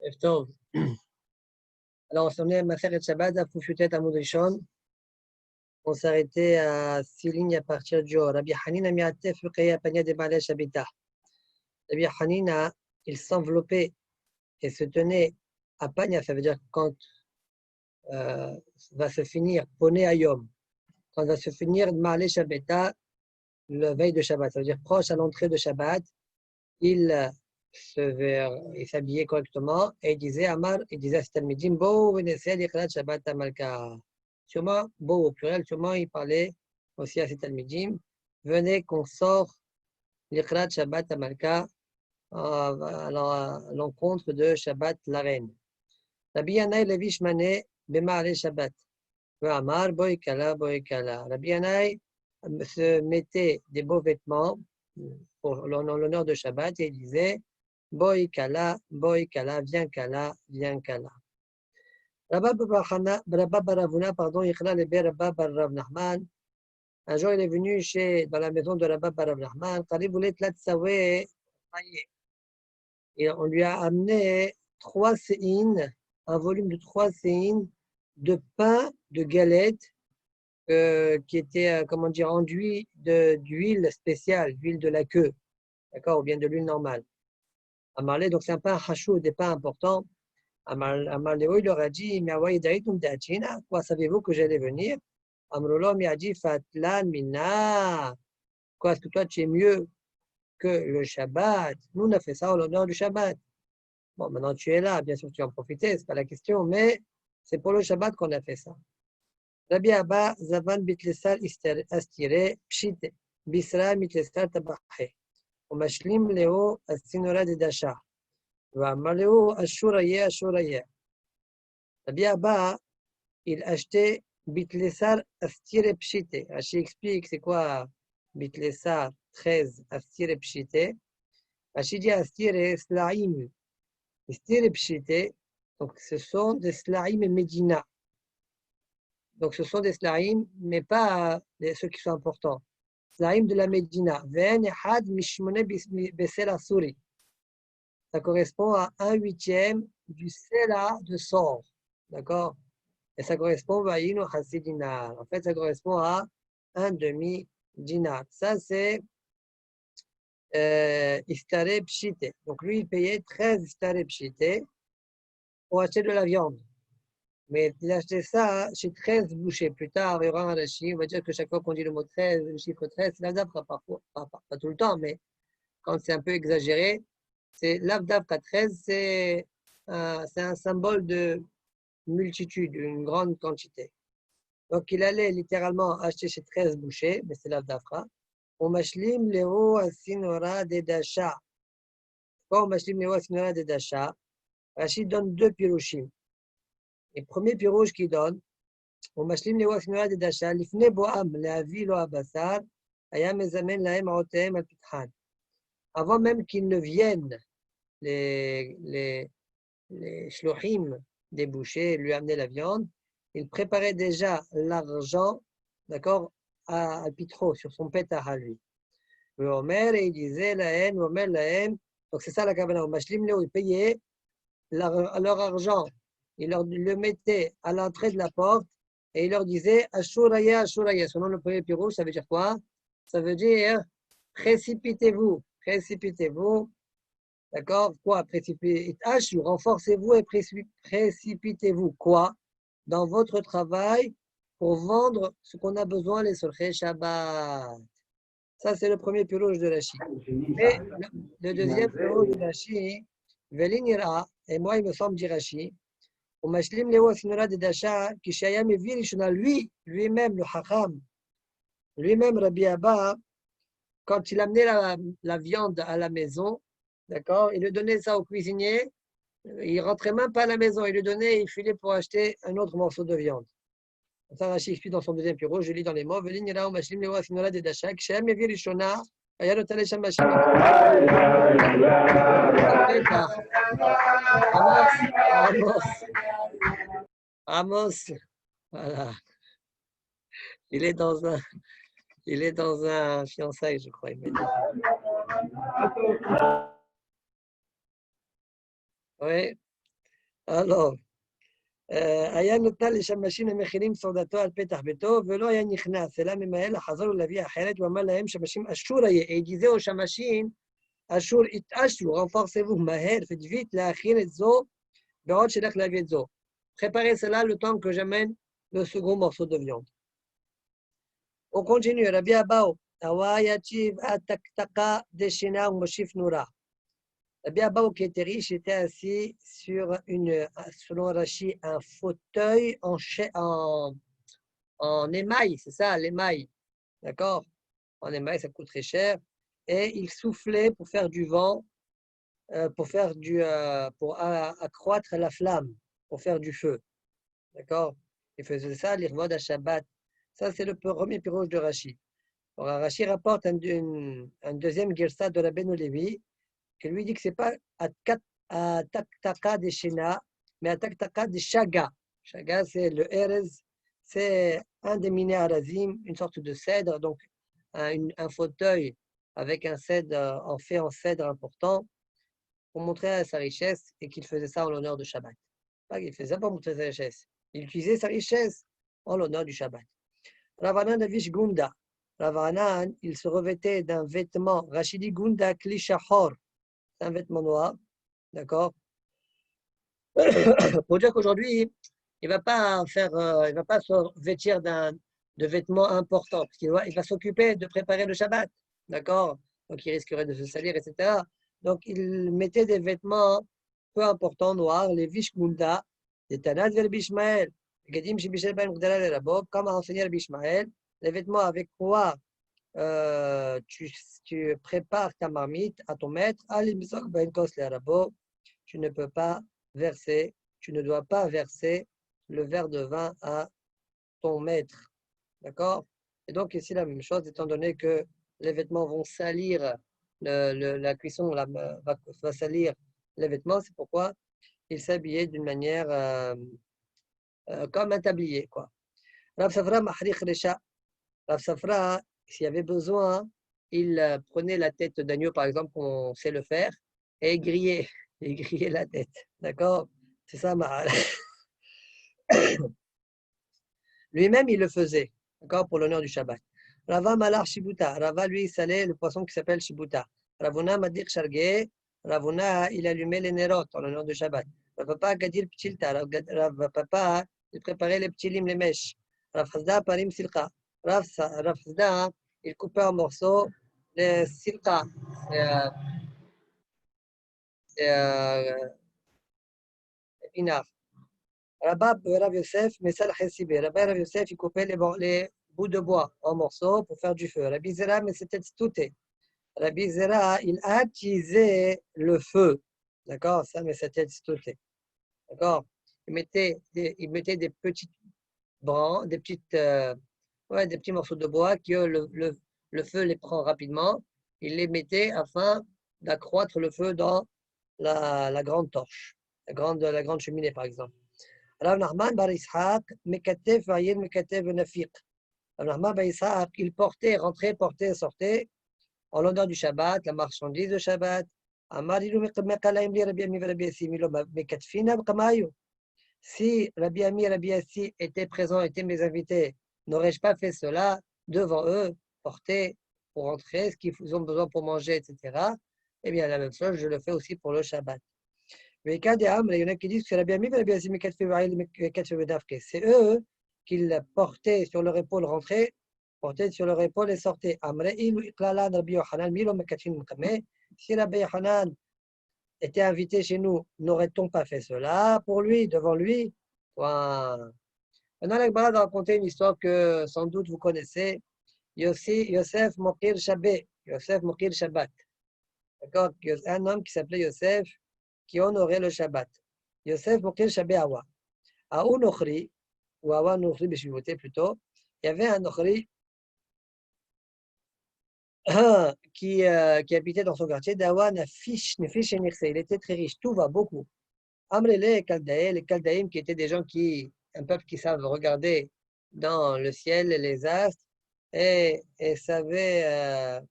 Eftov. Alors, on s'en est à Maseret Shabbat, à Foufoutet à Moudrishon. On s'arrêtait à 6 lignes à partir du haut. Rabbi Hanina mi'atef uqeya panya de Baalei Shabita. Rabbi Hanina, il s'enveloppait et se tenait à Panya, ça veut dire quand va se finir Poné Ayom, quand va se finir Baalei Shabita, le veille de Shabbat, ça veut dire proche à l'entrée de Shabbat, il s'habillait correctement et il disait Amar, il disait à ses talmidim, Bo v'neseh lichrat Shabbat Amalka. Sûrement, Bo au pluriel, sûrement il parlait aussi à ses talmidim, venez qu'on sort lichrat Shabbat Amalka à l'encontre de Shabbat la reine. Rabbi Yanaï Levi Shmane Bema'ale Shabbat. Amar Boïkala Boïkala. Rabbi Yanaï se mettait des beaux vêtements en l'honneur de Shabbat et il disait Boïkala, Boïkala, viens Kala, viens Kala. Rabba Baravuna, pardon, Yichla Lebe Rabba Barav Nachman. Un jour, il est venu dans la maison de Rabba Barav Nachman. Il voulait Tlatsawe. Et on lui a amené 3 séines, un volume de 3 séines de pain, de galettes, qui était, comment dire, enduit d'huile spéciale, d'huile de la queue, d'accord, ou bien de l'huile normale. Amarlé, donc c'est un pain hachou, des pains importants. Amarléo, il leur a dit, quoi savez-vous que j'allais venir? Amrolo, il a dit, Fatlan, Mina, quoi, est-ce que toi tu es mieux que le Shabbat? Nous, on a fait ça en l'honneur du Shabbat. Bon, maintenant tu es là, bien sûr tu en profiter, c'est pas la question, mais c'est pour le Shabbat qu'on a fait ça. Rabbi Abba, Zavan Bitlesar Astire, Pshite, Bisra Mitlesar Tabache, Omashlim Leo Astinora de Dasha, Vamaleo Ashuraye Ashuraye. Rabbi Abba, il achetait Bitlesar Astire Pshite. Rashi explique c'est quoi Bitlesar 13 Astire Pshite. Rashi dit Astire Slaim. Astire Pshite, donc ce sont des Slaim Medina. Donc, ce sont des slaim, mais pas ceux qui sont importants. Slaim de la Médina. Ça correspond à 1/8 du sela de sor. D'accord? Et ça correspond à dinar. En fait, ça correspond à 1/2 dinar. Ça, c'est Istare Pshite. Donc, lui, il payait 13 Istare Pshite pour acheter de la viande. Mais il a acheté ça chez 13 bouchers. Plus tard, il y aura un rachis. On va dire que chaque fois qu'on dit le mot 13, le chiffre 13, c'est l'avdavka, parfois, pas tout le temps, mais quand c'est un peu exagéré, c'est l'avdavka 13, c'est un symbole de multitude, une grande quantité. Donc il allait littéralement acheter chez 13 bouchers, mais c'est l'avdavka. On mashlim leo asinora de dasha. Quand on mashlim leo asinora de dasha, Rachid donne 2 pirouchim. Le premier pirouche qu'il donne, on mashlim les wasnura de dasha, lifne boam leavi lo abasar, aya mezamen lahem aotem al pithan. Avant même qu'ils ne viennent, les shlohim des bouchers lui amener la viande, il préparait déjà l'argent, d'accord, à pitro, sur son pétard à lui. Le Omer, et il disait lahem, Omer lahem, donc c'est ça la kavana, on mashlim les, il payait leur argent. Il le mettait à l'entrée de la porte et il leur disait Ashuraya, Ashuraya. Selon le premier pirouche, ça veut dire quoi? Ça veut dire précipitez-vous, précipitez-vous. D'accord? Quoi? Précipitez-vous. Renforcez-vous et précipitez-vous. Quoi? Dans votre travail pour vendre ce qu'on a besoin, les Solchei Shabbat. Ça, c'est le premier pirouche de Rashi. Et le deuxième pirouche de Rashi, Velinira, et moi, il me semble dire Rashi, Umashlim Leo Sinora de Dasha, Kishaya Mevir Ishona, lui-même, le Hacham, lui-même, Rabbi Abba, quand il amenait la viande à la maison, d'accord, il lui donnait ça au cuisinier, il rentrait même pas à la maison, il lui donnait, il filait pour acheter un autre morceau de viande. Ça, Rashi explique dans son deuxième bureau, je lis dans les mots, Velinira Umashlim Leo Sinora de Dasha, Kishaya Mevir Ishona, Ayalo Talesham Mashim. Amos, voilà. Il est dans un fiançailles, je crois. Oui. Alors, היה נותן לשמשים המכינים סעודתו על פתח ביתו, ולא היה נכנס, אלא ממהל לחזור ולהביא אחרת, הוא אמר להם שמשים אשור היה. Et il disait aux שמשים, אשור התעשרו, renforcez-vous, מהר, faites vite, להכין את זו, בעוד שילך להביא את זו. Préparez cela le temps que j'amène le second morceau de viande. On continue, Rabbi Abao, Awa yachiv ataktaka deshina moshif noura. Rabbi Abao, qui était riche, était assis sur selon Rashi, un fauteuil en émail, c'est ça, l'émail, d'accord? En émail, ça coûte très cher. Et il soufflait pour faire du vent, pour accroître la flamme, pour faire du feu, d'accord? Il faisait ça, l'irvod à Shabbat. Ça, c'est le premier piroge de Rashi. Alors, Rashi rapporte un deuxième girsa de Rabbeinu Levi, qui lui dit que ce n'est pas à taktaka de Shena, mais à taktaka de Shaga. Shaga, c'est le Erez, c'est un des minés arazim, une sorte de cèdre, donc un fauteuil avec un cèdre fait en cèdre important pour montrer sa richesse et qu'il faisait ça en l'honneur de Shabbat. Pas qu'il faisait ça pour montrer sa richesse, il utilisait sa richesse en l'honneur du Shabbat. Ravanan Avish Gunda. Ravanan, il se revêtait d'un vêtement, Rachidi Gunda Klishahor, un vêtement noir, d'accord? Pour dire qu'aujourd'hui, il ne va pas se vêtir de vêtements importants, parce il va s'occuper de préparer le Shabbat, d'accord? Donc il risquerait de se salir, etc. Donc il mettait des vêtements peu importants, noirs, les Vishgunda, les Tanad vers Bishmael, comme a enseigné le Bishmael, les vêtements avec quoi tu prépares ta marmite à ton maître, tu ne peux pas verser, tu ne dois pas verser le verre de vin à ton maître. D'accord? Et donc ici la même chose, étant donné que les vêtements vont salir, la cuisson va salir les vêtements, c'est pourquoi il s'habillait d'une manière comme un tablier, quoi. Rav Safra Mahriq Resha. Rav Safra, s'il y avait besoin, il prenait la tête d'agneau, par exemple, on sait le faire, et il grillait la tête. D'accord? C'est ça, Mahal. Lui-même, il le faisait, d'accord, pour l'honneur du Shabbat. Rava Malar Shibuta. Rava, lui, il salait le poisson qui s'appelle Shibuta. Ravuna Madir Sharge. Ravuna, il allumait les Nerot en l'honneur du Shabbat. Rav Papa Gadir Pchilta. Rav Papa, il préparait les Pchilim, les mèches. Rav Hazda Parim Silka. Rav Hazda, il coupait en morceaux les Silka. Épinards. Rav Yosef, Messal Chessibé. Rav Yosef, il coupait les bouts de bois en morceaux pour faire du feu. Rabbi Zera, mais c'était tout. Rabbi Zera, il attisait le feu. D'accord? Ça, mais c'était tout. D'accord? Il mettait des petites brans, des petits morceaux de bois que le feu les prend rapidement. Il les mettait afin d'accroître le feu dans la grande torche, la grande cheminée, par exemple. Rav Nachman bar Ishaq, Mekatef Vayir Mekatef Nafiq. Rav Nachman bar Ishaq, il rentrait, portait, sortait, en l'honneur du Shabbat, la marchandise de Shabbat. Si Rabbi Ami et Rabbi Yassi étaient présents, étaient mes invités, n'aurais-je pas fait cela devant eux, porter pour rentrer ce qu'ils ont besoin pour manger, etc. Eh bien, la même chose, je le fais aussi pour le Shabbat. Il y en a qui disent que Rabbi Ami et Rabbi Yassi, c'est eux qui portaient sur leur épaule rentrer, portaient sur leur épaule et sortaient. Si Rabbi Yochanan était invité chez nous, n'aurait-on pas fait cela pour lui, devant lui? Maintenant, l'Agmara va raconter une histoire que sans doute vous connaissez. Yosef Mokir Shabbat. Yosef Mokir Shabbat. D'accord? Un homme qui s'appelait Yosef, qui honorait le Shabbat. Yosef Mokir Shabbat Awa. À Nochri, ou Awa Nochri Beshivoté plutôt, il y avait un Nochri qui habitait dans son quartier. Dawa Nafish et Nirse. Il était très riche, tout va beaucoup. Amrele et Kaldaï, les Kaldaïm qui étaient des gens un peuple qui savent regarder dans le ciel les astres et savaient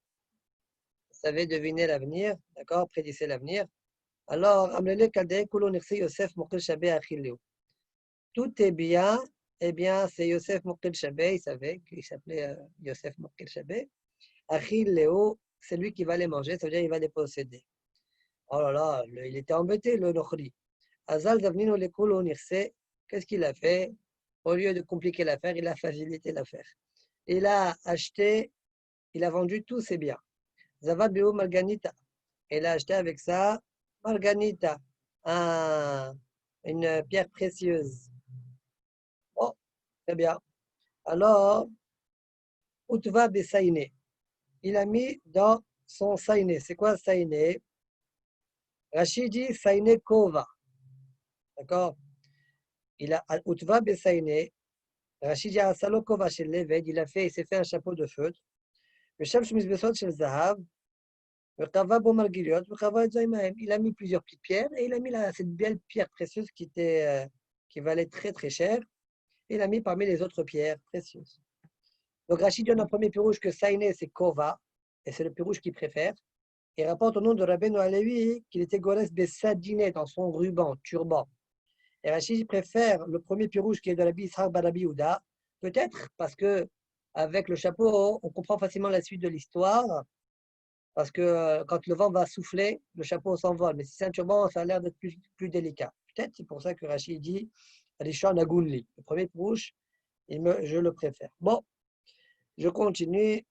deviner l'avenir, d'accord, prédisait l'avenir. Alors, Amrele Kadeh, Kulo Nirse Yosef Mokil Shabé Achilleu. Tout est bien, eh bien, c'est Yosef Mokil Shabé, il savait qu'il s'appelait Yosef Mokil Shabé. Achilleu, c'est lui qui va les manger, ça veut dire qu'il va les posséder. Oh là là, il était embêté, le Nochri. Azal Zavnino le Kulo Nirse, qu'est-ce qu'il a fait? Au lieu de compliquer l'affaire, il a facilité l'affaire. Il a acheté, il a vendu tous ses biens. Zavad Beo Marganita. Il a acheté avec ça Marganita, une pierre précieuse. Oh, très bien. Alors, Utva Besaïné. Il a mis dans son Saïné. C'est quoi Saïné? Rachid dit Saïné Kova. D'accord? Il a Utva Besaïné. Rachid dit Asalo Kova chez l'Eved. Il s'est fait un chapeau de feutre. Le chef chemise besot chez le Zahav. Il a mis plusieurs petites pierres et il a mis cette belle pierre précieuse qui valait très très cher. Il a mis parmi les autres pierres précieuses. Donc Rachid donne un premier pirouge que Saïné c'est Kova et c'est le pirouge qu'il préfère. Il rapporte au nom de Rabbeinu Alevi qu'il était Gores Besadiné dans son ruban, turban. Et Rachid préfère le premier pirouge qui est de la Bishar Barabi Ouda, peut-être parce que avec le chapeau on comprend facilement la suite de l'histoire. Parce que quand le vent va souffler, le chapeau s'envole. Mais si c'est un turban, ça a l'air d'être plus délicat. Peut-être c'est pour ça que Rachid dit Rishon Agunli. Le premier pirouge, je le préfère. Bon, je continue.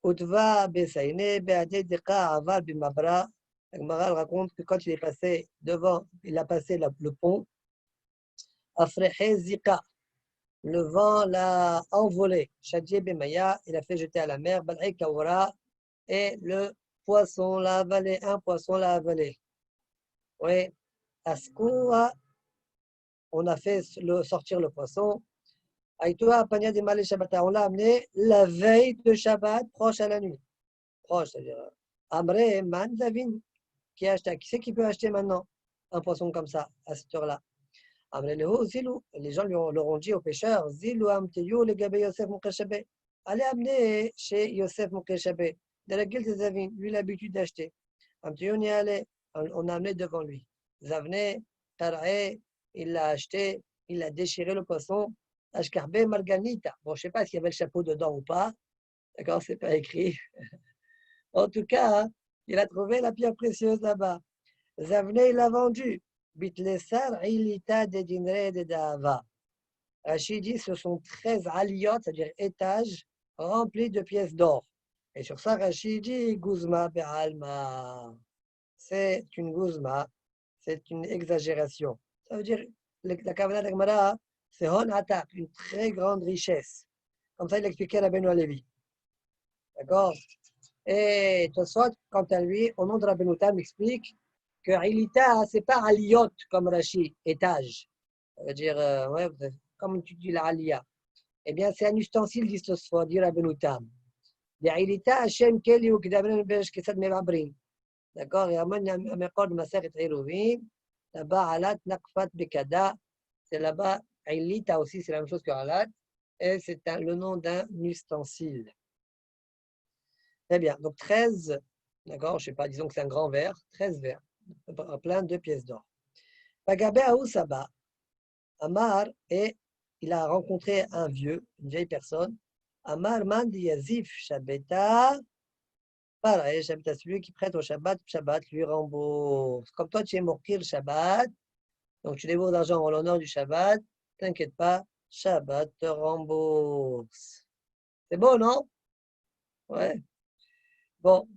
Utva Besaïne, Beade Deka Aval Bimabra. Agmaral raconte que quand il est passé devant, il a passé le pont. Afrehe Zika. Le vent l'a envolé. Shadje Bemaya, il a fait jeter à la mer. Balai Kawara. Et le poisson l'a avalé, un poisson l'a avalé. Oui, Askoua, on a fait sortir le poisson. Aïtoua, Pania de Malé Shabbata, on l'a amené la veille de Shabbat, proche à la nuit. Proche, c'est-à-dire Amre, Man, Zavin, qui a acheté. Qui c'est qui peut acheter maintenant un poisson comme ça, à cette heure-là? Amre Leho, Zilou. Les gens leur ont dit aux pêcheurs, Zilou, Amteyo, le Gabé Yosef Moukeshabé. Allez amener chez Yosef Moukeshabé. De la guilde des Avines, lui l'habitude d'acheter. Amtiyon y allait, on a amené devant lui. Zavne, Tarae, il l'a acheté, il a déchiré le poisson. Ashkarbe Marganita. Bon, je ne sais pas s'il y avait le chapeau dedans ou pas. D'accord, c'est pas écrit. En tout cas, il a trouvé la pierre précieuse là-bas. Zavne, il l'a vendu. Bitlesar, Ilita de Dinre de Dava. Rachid dit ce sont 13 aliyot, c'est-à-dire étages, remplis de pièces d'or. Et sur ça, Rachid dit Guzma Be'alma. C'est une guzma, c'est une exagération. Ça veut dire, la Kavanah d'Agmara, c'est Hon Atak, une très grande richesse. Comme ça, il expliquait à Rabbeinu Alevi. D'accord? Et Tosfot, quant à lui, au nom de Rabbeinu Tam, explique que Ilita, c'est pas Aliyot comme Rachid, étage. Ça veut dire, ouais, comme tu dis la Aliyah. Eh bien, c'est un ustensile d'Istosphore, dit Rabbeinu Tam. Ilita, Hashem Keli ou Kidabren Besh Kesad Mebabrin. D'accord? Et Amon Yamekor de Maser et Eruvin. Là-bas, Alat Nakfat Bekada. C'est là-bas, Ilita aussi, c'est la même chose que Alat. Et c'est le nom d'un ustensile. Très bien. Donc 13, d'accord? Je ne sais pas, disons que c'est un grand verre. 13 verres, plein de pièces d'or. Pagabé Aoussaba. Amar, et il a rencontré un vieux, une vieille personne. Amar Mandi Yazif Shabeta. Pareil, Shabbat à celui qui prête au Shabbat, Shabbat lui rembourse. Comme toi, tu es mortir le Shabbat, donc tu débourses d'argent en l'honneur du Shabbat, t'inquiète pas, Shabbat te rembourse. C'est beau, non? Ouais. Bon.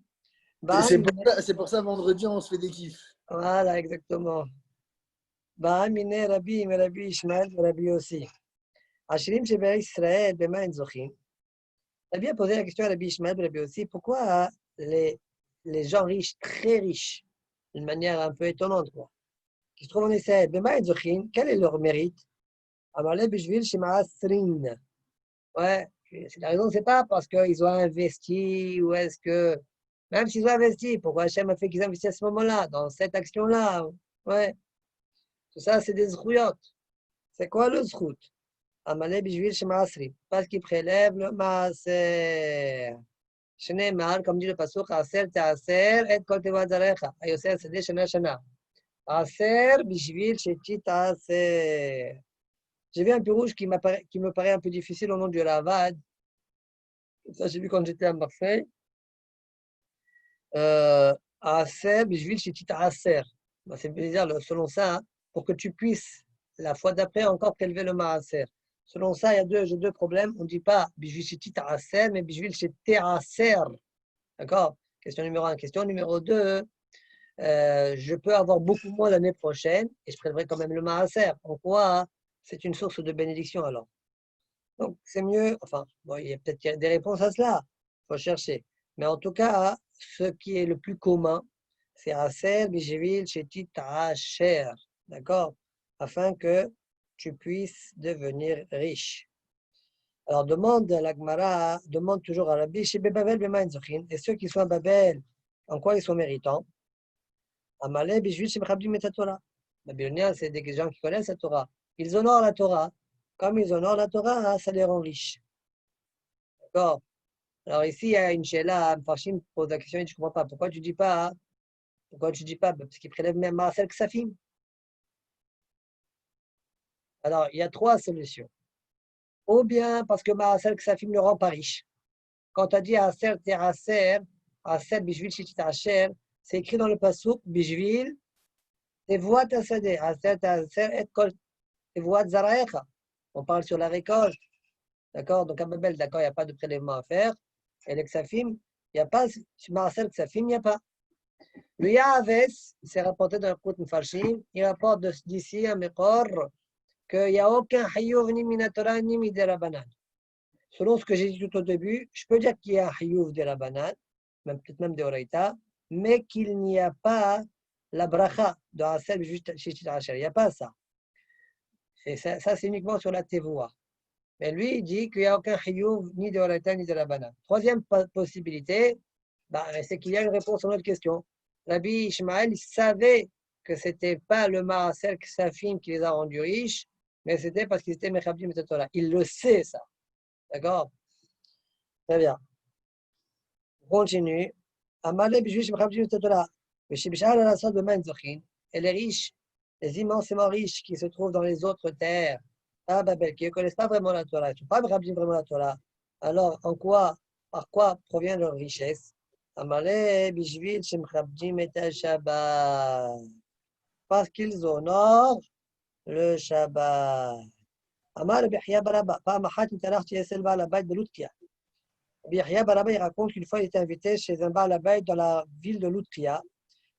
C'est pour ça, vendredi, on se fait des kiffs. Voilà, exactement. Mine Rabbi, Rabbi Ishmael, Rabbi aussi. Ashirim Sheba Israël, Bema Zochim. Tu as bien posé la question à Rabbi Ishmael, Rabbi aussi, pourquoi les gens riches, très riches, d'une manière un peu étonnante, quoi, qui se trouvent en Israël, quel est leur mérite? Amalé Bishvil Shemaasrin. Ouais, la raison, c'est pas parce qu'ils ont investi ou est-ce que, même s'ils ont investi, pourquoi Hachem a fait qu'ils investissent à ce moment-là, dans cette action-là? Ouais, tout ça, c'est des zrouyotes. C'est quoi le zrout? Amalé Bishvil Shemaasrin. Parce qu'ils prélèvent le maaser. Shneimar, comme dit le pasuk, Aser Ta'aser et Kol Tevat Zarecha. Ayoser Sedeh Shana Shana. Aser, bishvil, shetit, aser. J'ai vu un pirouge qui me paraît un peu difficile au nom du Ravad. Ça, j'ai vu quand j'étais à Marseille. Aser, bishvil, shetit, aser. Ben, c'est bizarre, selon ça, hein, pour que tu puisses, la fois d'après, encore prélever le maaser. Selon ça, j'ai deux problèmes. On ne dit pas bishvil, shetit, aser, mais bishvil, shetit, aser. D'accord? Question numéro un. Question numéro deux. Je peux avoir beaucoup moins l'année prochaine et je prélèverai quand même le maaser. En quoi c'est une source de bénédiction alors? Donc c'est mieux, enfin, bon, il y a peut-être des réponses à cela, il faut chercher. Mais en tout cas, ce qui est le plus commun, c'est aser, bijevil, shetit, cher, d'accord? Afin que tu puisses devenir riche. Alors demande à l'Agmara, demande toujours à Rabbi, chez Babel, et ceux qui sont à Babel, en quoi ils sont méritants? Amalé, Bijvil, Shemchabdim et Torah. Babyloniens, c'est des gens qui connaissent la Torah. Ils honorent la Torah. Comme ils honorent la Torah, ça les rend riches. D'accord? Alors ici, il y a une Sheila, Mfarshim pose la question, je ne comprends pas. Pourquoi tu ne dis pas? Pourquoi tu dis pas? Parce qu'ils prélèvent même Marcel Ksafim. Alors, il y a trois solutions. Ou bien parce que Marcel Ksafim ne rend pas riche. Quand tu as dit Aser, Teraser, Aser, Bijvil, Shitit, Asher, c'est écrit dans le Pasuk, Bijvil, Tevoat Asadeh, Aser, Teraser, et Kol. On parle sur la récolte. D'accord? Donc à Babel, d'accord, il n'y a pas de prélèvement à faire. Et les Ksafim, il n'y a pas. Sur Marcel Ksafim, il n'y a pas. Le Yahaves, c'est rapporté dans le Kout Mfarshim, il rapporte d'ici à Mekor qu'il n'y a aucun Hayuv ni Minatora ni Miderabanan. Selon ce que j'ai dit tout au début, je peux dire qu'il y a un Hayuv de Rabanan, peut-être même de Oraita, mais qu'il n'y a pas la bracha de Asel juste chez Asher. Il n'y a pas ça. Et ça c'est uniquement sur la tevoua. Mais lui, il dit qu'il n'y a aucun chiyuv ni de Oraita ni de Rabbanan. Troisième possibilité, c'est qu'il y a une réponse à notre question. Rabbi Ishmael, il savait que ce n'était pas le Maaser Ksafim qui les a rendus riches, mais c'était parce qu'ils étaient Mechabdim et Torah. Il le sait, ça. D'accord? Très bien. On continue. Amalé Bijouch Mechabdim et Torah. Et les riches, les immensément riches qui se trouvent dans les autres terres, à Babel, qui ne connaissent pas vraiment la Torah, qui ne sont pas vraiment la Torah, alors par quoi provient leur richesse? Amalé, Bishvil, Shemchabdim et Shabbat. Parce qu'ils honorent le Shabbat. Amal Bihya Baraba, Pamachat Nitarachti Esel Baal Abayt de Lutkia. Bihya Baraba, il raconte qu'une fois il était invité chez un Baal Abayt dans la ville de Lutkia.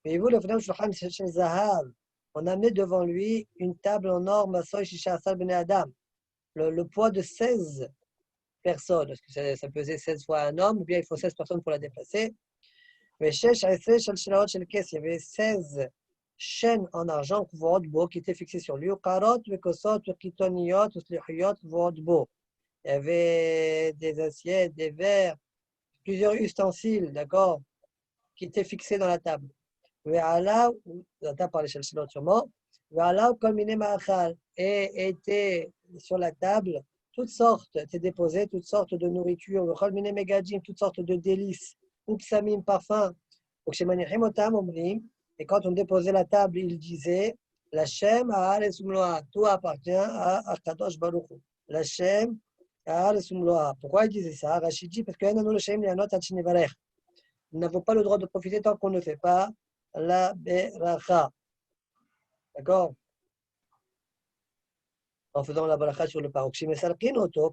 Et vous, le Fnam Shulchan Zahav, on a amené devant lui une table en or, Masoy Shisha Asar Ben Adam, le poids de 16 personnes, parce que ça pesait 16 fois un homme, ou bien il faut 16 personnes pour la déplacer. Mais il y avait 16 chaînes en argent qui étaient fixées sur lui. Il y avait des assiettes, des verres, plusieurs ustensiles, d'accord, qui étaient fixés dans la table. La table par les chalchalot sûrement. Et étaient sur la table toutes sortes, étaient déposées toutes sortes de nourriture, toutes sortes de délices, upsamim, parfums. Et quand on déposait la table, il disait la Shem tout appartient à Akadosh Baruch Hu. La Shem pourquoi il disait ça? Rachid dit parce que nous n'avons pas le droit de profiter tant qu'on ne fait pas la beracha. D'accord? En faisant la beracha sur le parok.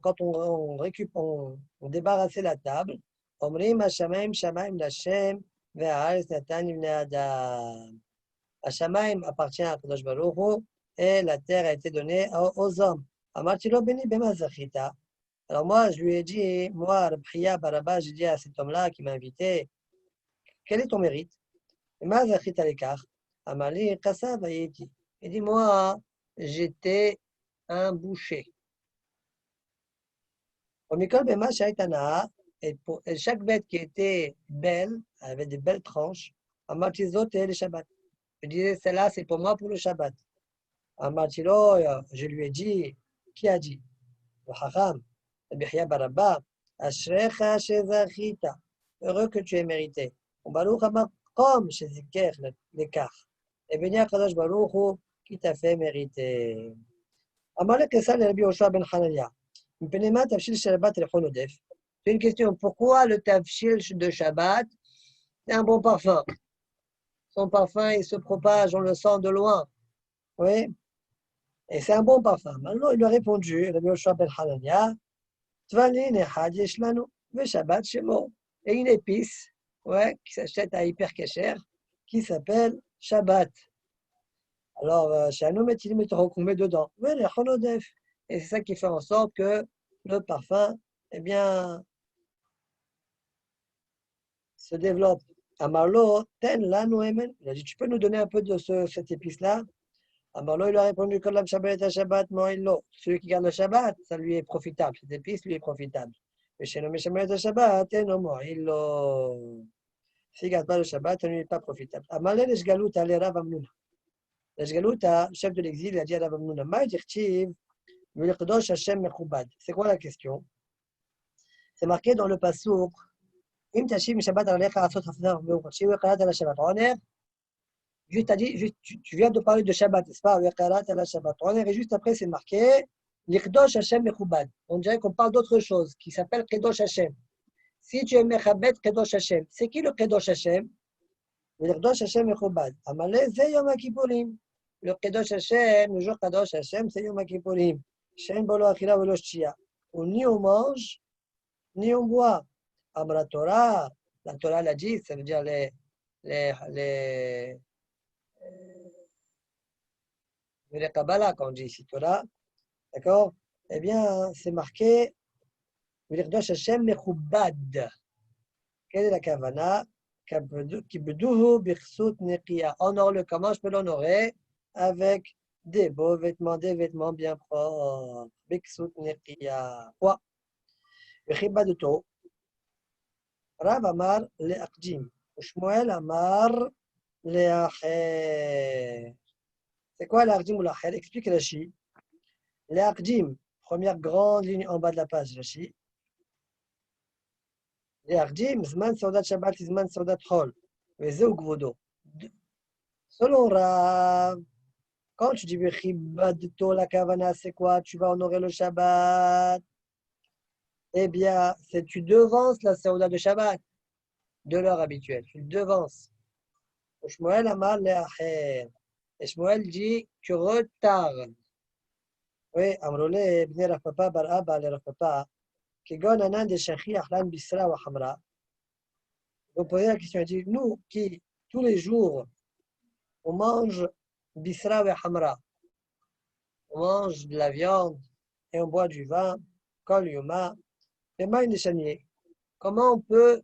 Quand on débarrassait la table, Omrim Hashamaim Shamaim Lashem Ve'aretz Natan Ibn Adam. Hashamaim appartient à Kadosh Baruch Hu et la terre a été donnée aux hommes. Amartilo Beni Bema Zachita. Alors moi, je lui ai dit, moi, Rabbiya Baraba, j'ai dit à cet homme-là qui m'a invité, quel est ton mérite? Ma Zachita Lekar. Amali Kassav Ayeti. Il dit, moi, j'étais un boucher. Au Mikol Bema Shaitana, et chaque bête qui était belle, avait des belles tranches, Amartizot et le Shabbat. Je disais, celle-là, c'est pour moi pour le Shabbat. Amartilo, je lui ai dit, qui a dit? Le Chacham, Bihya Baraba, Ashrecha Shezachita. Heureux que tu aies mérité. Baruch Hamakom Sheziker l'écart. et béni Akadosh Baruch Hu qui t'a fait mériter. Amalek et ça, le Rabbi Yoshua ben Hanania. Mpenema tafshil Shabbat el Chonodef. C'est une question. Pourquoi le tafshil de Shabbat, c'est un bon parfum? Son parfum, il se propage, on le sent de loin. Oui. Et c'est un bon parfum. Maintenant, il lui a répondu, Rabbi Yoshua ben Hanania, Tvalin echad yesh lanu, ve Shabbat shemo. Et une épice, ouais, qui s'achète à hyper cacher, qui s'appelle Shabbat. Alors, chez nous, il met qu'on met dedans. Ouais, les chonodef. Et c'est ça qui fait en sorte que le parfum, eh bien, se développe. Amarlo, ten la noemen. Il a dit, tu peux nous donner un peu de cette épice-là? Amarlo, il lui a répondu, Kolam Shabbat et Shabbat, moïlo. Celui qui garde le Shabbat, ça lui est profitable. Cette épice lui est profitable. Mais chez nous, Shabbat et Shabbat, non, moïlo. S'il ne garde pas le Shabbat, ça ne lui est pas profitable. Amarle, les galut, allez, Rav Amnouna. Les galut, chef de l'exil, il a dit à Rav Amnouna, Maïdirtiv, Mulekdosh Hashem Mechoubad. C'est quoi la question? C'est marqué dans le passouk. Im tashim Shabbat alecha asot hafnar ve'uchashi ve'karat ala Shabbat. On est juste, tu viens de parler de Shabbat, n'est-ce pas? Ve'karat ala Shabbat. On est et juste après c'est marqué Likdosh Hashem Mechoubad. On dirait qu'on parle d'autre chose qui s'appelle Kedosh Hashem. Si tu es Mechabet Kedosh Hashem, c'est qui le Kedosh Hashem? Le Likdosh Hashem Mechoubad. Amalé c'est Yom HaKippurim. Le Kedosh Hashem, le jour Kedosh Hashem, c'est Yom HaKippurim. Shen bolo achila velo shtia. Où ni on mange, ni on boit. Amra Torah, la Torah l'a dit, ça veut dire les Kabbalah, quand on dit ici Torah, d'accord? Eh bien, c'est marqué V'lirdosh Hashem mechoubad. Quelle est la kavana? Kibduhu bichsut nekia. Honore-le, comment je peux l'honorer? Avec des beaux vêtements, des vêtements bien propres. Bichsut nekia. Quoi? V'chibadto. Rav Amar le'akdim. Shmuel Amar le'acher. C'est quoi l'akdim ou l'acher? Explique Rashi. Le'akdim, première grande ligne en bas de la page, Rashi. Le'akdim, zman saudat Shabbat, zman saudat chol. Vezeu gvodo. Selon Rav, quand tu dis bechibadto, la kavana, c'est quoi? Tu vas honorer le Shabbat. Eh bien, tu devances la sauda de Shabbat. De l'heure habituelle. Tu le devances. Shmuel Amar le'acher. Et Shmuel dit, tu retardes. Oui, Amrole, Bnei Rav Papa, Bar Abba, le Rav Papa, Kegon Anan de Shachi, Achlan, Bisra, ou Hamra. Vous posez la question, il dit, nous qui, tous les jours, on mange Bisra ou Hamra, on mange de la viande et on boit du vin, Kol Yoma, et Maïn de Chanier. Comment on peut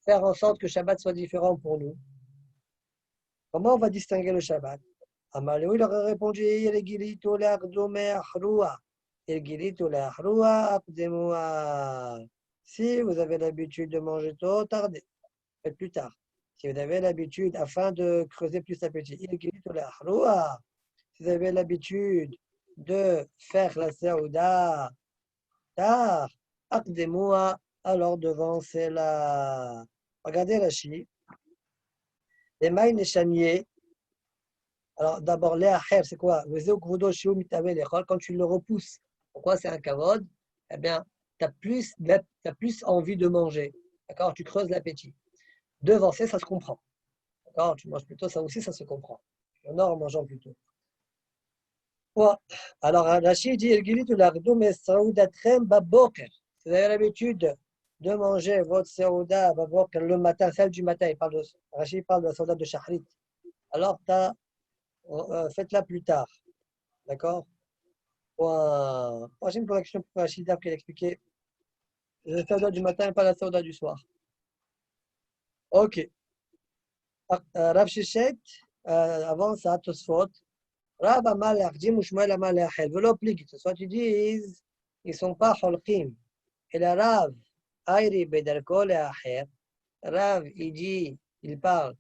faire en sorte que Shabbat soit différent pour nous? Comment on va distinguer le Shabbat? Amalou, il aurait répondu, Yelegilito l'Ardomé Ahroua. Yelegilito l'Ahroua, Abdemoua. Si vous avez l'habitude de manger tôt, tardez. Faites plus tard. Si vous avez l'habitude, afin de creuser plus l'appétit, Yelegilito l'Ahroua. Si vous avez l'habitude de faire la Saouda tard, Abdemoua, alors devancez-la. Regardez Rashi. Les mailles les chaniers. Alors d'abord, les acher, c'est quoi? Quand tu le repousses, pourquoi c'est un kavod? Eh bien, tu as plus envie de manger. D'accord? Tu creuses l'appétit. Devancer, ça se comprend. D'accord? Tu manges plutôt, ça aussi, ça se comprend. Tu honores en mangeant plutôt. Ouais. Alors, Rachid dit, si vous avez l'habitude de manger votre saouda le matin, celle du matin, Rachid parle de la saouda de Shahrit. Alors, faites-la plus tard. D'accord? Prochaine question pour Rachid, après il a expliqué la saouda du matin et pas la saouda du soir. Ok. Rav Shechet, avant ça, Tosfot. Rav Amar l'Achdim ou Shmuel Amar l'Achel. Velo plig. Soit tu dis, ils ne sont pas holkim. Et la Rav, Aïri Bedarko l'Acher. Rav, il parle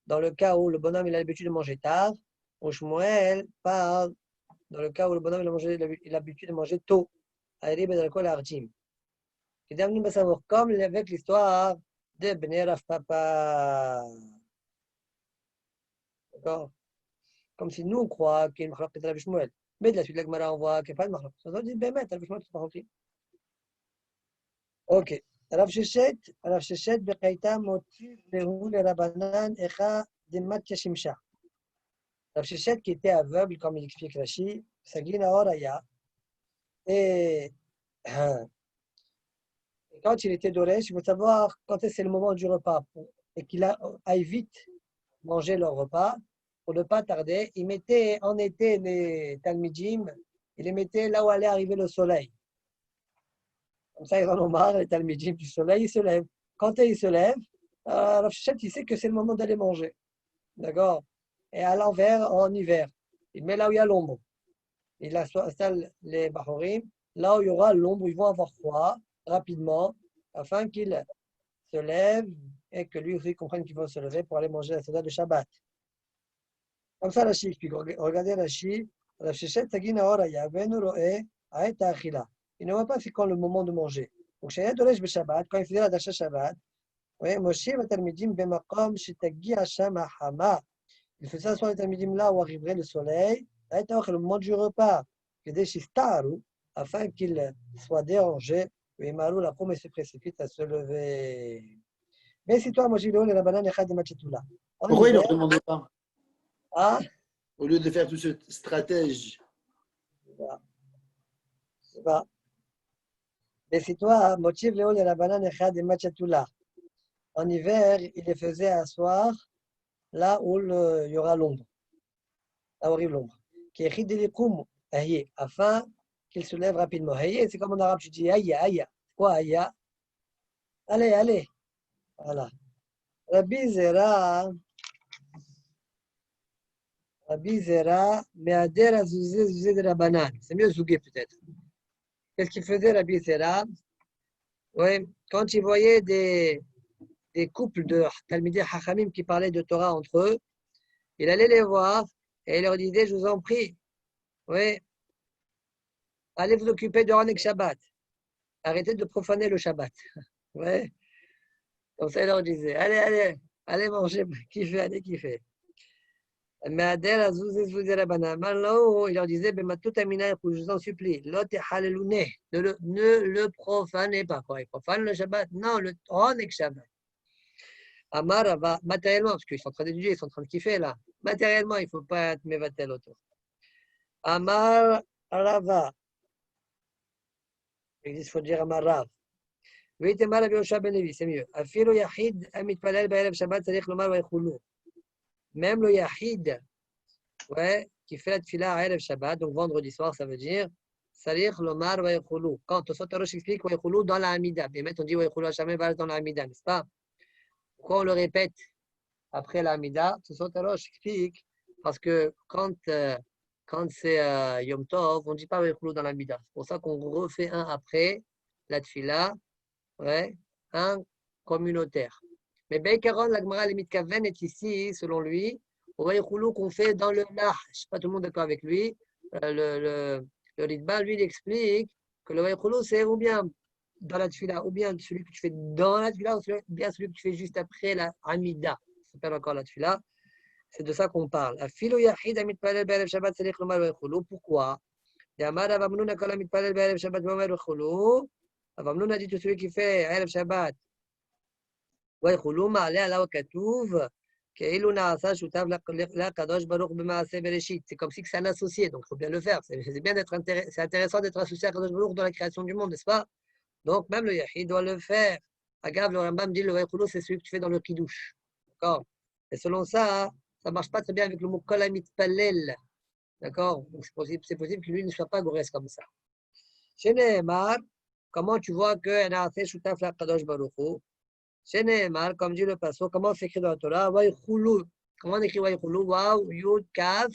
dans le cas où le bonhomme il a l'habitude de manger tard. Ou Shmuel parle dans le cas où le bonhomme il a l'habitude de manger tôt. Aïri Bedarko l'Achdim. Et d'ailleurs, nous savoir comme avec l'histoire de Bnei Rav Papa. D'accord? Comme si nous, on croit qu'il y a une marloquette entre Rabbi Shmuel. Mais de la suite, la Gemara, on voit qu'il n'y a pas de marloquette. On dit, ben, Rabbi Shmuel, tu pas compris. Ok. Rav Sheshet, Bekaita, Motiv, Lehu, le Rabanan, Echa, Demat Yashimsha. Rav Sheshet, qui était aveugle, comme il explique Rashi, Sagina Oraya, et quand il était Doresh, il faut savoir quand c'est le moment du repas et qu'il aille vite manger leur repas pour ne pas tarder. Il mettait en été les Talmidim, il les mettait là où allait arriver le soleil. Comme ça, ils en ont marre, les Talmidim du soleil, ils se lèvent. Quand ils se lèvent, Rav Sheshet, il sait que c'est le moment d'aller manger. D'accord? Et à l'envers, en hiver, il met là où il y a l'ombre. Il installe les Bahorim là où il y aura l'ombre, ils vont avoir froid rapidement afin qu'ils se lèvent et que lui aussi comprenne qu'il faut se lever pour aller manger la Seuda de Shabbat. Comme ça, Rashi explique. Regardez Rashi. Rav Sheshet Sagina Oraya, Venu Roe, Aet Achila. Il ne voit pas c'est quand le moment de manger. Donc, Shaya Doresh Shabbat, quand il faisait la Dasha Shabbat, Moshe va Talmidim Bemakom Shitagi Hasham Ahama. Il faisait s'asseoir les Talmidim là où arriverait le soleil, Aet Achila, le moment du repas, afin qu'il soit dérangé. Et Marou, la pomme se précipite à se lever. Mais si toi, moi, j'ai le Rabbanan Echad de Machetula. Pourquoi il ne leur demandait pas? Ah, Au lieu de faire tout ce stratège. c'est pas. Mais si toi, motive Léo le Rabbanan Echad de Machetula. En hiver, il les faisait asseoir là où il y aura l'ombre. Là où arrive l'ombre. Qui est Ridelikum, afin qu'il se lève rapidement. C'est comme en arabe, tu dis aïe, aïe. Quoi aïe? Allez, allez. Voilà. Rabbi Zera, Meader Azouzé, Zouzé de Rabbanan. C'est mieux Zougé peut-être. Qu'est-ce qu'il faisait Rabbi Zera? Ouais, quand il voyait des couples de Talmidei Hachamim qui parlaient de Torah entre eux, il allait les voir et il leur disait, je vous en prie, ouais, allez vous occuper de Hanek Shabbat. Arrêtez de profaner le Shabbat. Ouais. Comme ça, il leur disait, allez, allez, allez manger, kiffez, allez kiffer. Mais Adèle, là-haut, il leur disait, je vous en supplie, ne le profanez pas. Quoi. Il profane le Shabbat. Non, le Hanek Shabbat. Amar va matériellement, parce qu'ils sont en train d'étudier, ils sont en train de kiffer là. Matériellement, il ne faut pas être mévatel autour. Amar Rava. Il faut dire Amar Rav. Oui, t'es mal à Yoshua ben Levi, c'est mieux. Afilo Yahid, Amit Palel, Ba'elev Shabbat, Sarich Lomar, Vaïchoulou. Même le Yahid, ouais, qui fait la tfila à Erev Shabbat, donc vendredi soir, ça veut dire Sarich Lomar, Vaïchoulou. Quand Tosotarosh explique Vaïchoulou dans la Hamida, et maintenant on dit Vaïchoulou Hashem, dans la Hamida, n'est-ce pas? Pourquoi on le répète après la Hamida? Tosotarosh explique parce que quand c'est Yom Tov, on ne dit pas Vaïchoulou dans la Hamida. C'est pour ça qu'on refait un après la tfila. Ouais, un communautaire. Mais Beikaron, la Gemara limite Kaven est ici, selon lui, au Vaïchoulou qu'on fait dans le Nah. Je ne suis pas tout le monde d'accord avec lui. Le Ritba, lui, il explique que le Vaïchoulou, c'est ou bien dans la Tfila, ou bien celui que tu fais dans la Tfila, ou bien celui que tu fais juste après la Hamida. Ça s'appelle encore la Tfila. C'est de ça qu'on parle. Afilo Yahid, Amit Palel, Be'erev Shabbat, Sarich Lomar Vaïchoulou. Pourquoi? Yamar Avamnoun, Akol Amit Palel, Be'erev Shabbat, Vaïchoulou. Avamnoun a dit tout celui qui fait Erev Shabbat. ויכולו מעלה עליו כתוב כאילו נעשה שותף לקדוש ברוך במעשה בראשית. C'est comme si c'est un associé, donc il faut bien le faire. C'est bien d'être c'est intéressant d'être associé à Kadosh Baruch dans la création du monde, n'est-ce pas? Donc même le Yahid doit le faire. Agave, le Rambam dit le Vaïchoulou, c'est celui que tu fais dans le Kiddush. D'accord? Et selon ça, ça ne marche pas très bien avec le mot Kol HaMitpalel. D'accord? Donc c'est possible que lui ne soit pas Gorès comme ça. Chez Nehemar, comment tu vois que Naaseh Shutaf la Kadosh Baruch Hu? Chez Nehemar, comme dit le Passo, comment c'est écrit dans la Torah? Vaïchoulou. Comment on écrit Vaïchoulou? Waouh, Yud, Kaf.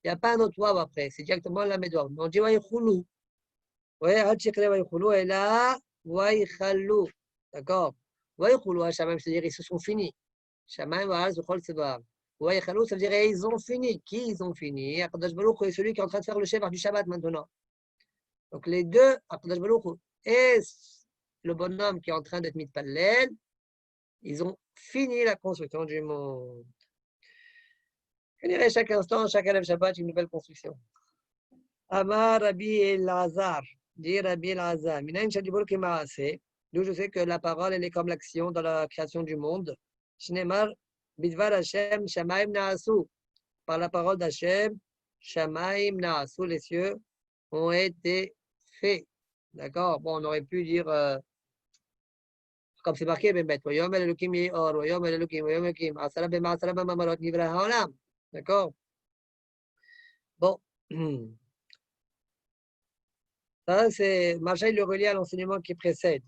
Il n'y a pas un autre waouh après. C'est directement la médoire. Mais on dit Vaïchoulou. Oui, Hachikre Vaïchoulou. Et là, Vaïchalou. D'accord? Vaïchoulou, Hachamim, c'est-à-dire ils se sont finis. Shamaim, Vaaz, Zechol, Sedvar. Vaïchalou, ça veut dire ils ont fini. Qui ils ont fini? Akadosh Baruch Hu est celui qui est en train de faire le chef du Shabbat maintenant. Donc les deux, Akadosh Baruch Hu et le bonhomme qui est en train d'être mitpallel, ils ont fini la construction du monde. On dirait chaque instant, chaque Erev Shabbat, une nouvelle construction. Amar Rabbi Elazar, dit Rabbi Elazar, Minayin Shadibur Kimaase, d'où je sais que la parole, elle est comme l'action dans la création du monde. Shnemar, Bidvar Hashem, Shamaim Naasu. Par la parole d'Hashem, Shamaim Naasu, les cieux ont été faits. D'accord? Bon, on aurait pu dire, comme c'est marqué, Vayom el Elokim Yeor, Vayom el Elokim, Vayom el Elokim, Asara b'Ma'asara b'Mamarot Nivra Ha'olam. D'accord? Bon. Ça, c'est, Macha, il le relie à l'enseignement qui précède.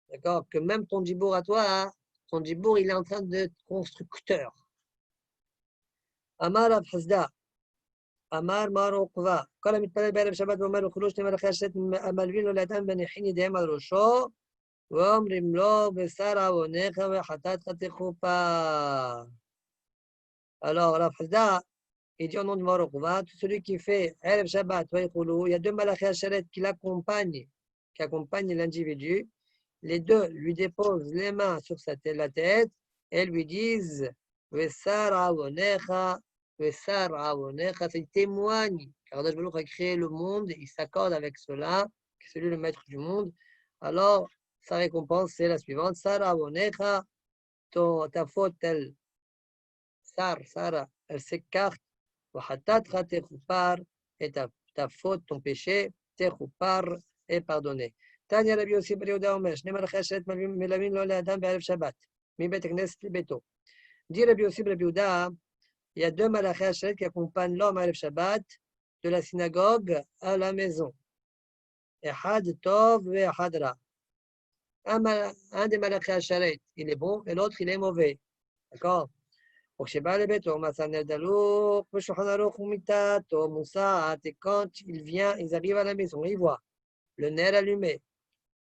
D'accord? Que même ton djibour à toi, hein, ton djibour, il est en train d'être constructeur. Amar Abhazda, Amar Marokva, quand la mitpalel b'Erev Shabbat, Omer Uchulush, Nemer Chashet, Amalvin, Lolatam, Benechin, Yidem al Rosho, Vomrim Lo, Besara, Onecha, Vechatat, Chatechupa. Alors, Abhazda, il dit au nom du Marokva, tout celui qui fait Erev Shabbat, il y a deux malachés Hacheret qui l'accompagnent, qui accompagnent l'individu. Les deux lui déposent les mains sur la tête et lui disent Vesar avonecha, il témoigne, car Allah a créé le monde, il s'accorde avec cela, qui est celui le maître du monde. Alors, sa récompense, c'est la suivante Sar avonecha, ta faute, elle s'écarte, et ta faute, ton péché, est pardonné. Tanya Rabbi Yossi Bar Yehuda Omer, Shnei Malachei Hasheret Melavin Lo Le'adam Be'erev Shabbat, Mi-Bet Knesset Li-Beto. Dit Rabbi Yossi Bar Yehuda, il y a deux Malachei Hasheret qui accompagnent l'homme à Erev Shabbat de la synagogue à la maison. Echad Tov ve'Echad Ra. Un des Malachei Hasheret, il est bon, et l'autre, il est mauvais. D'accord? וכשבא לביתו מצא נר דלוק בשולחן ערוך ומיטתו מוסעת, et quand ils arrivent à la maison, ils voient le ner allumé,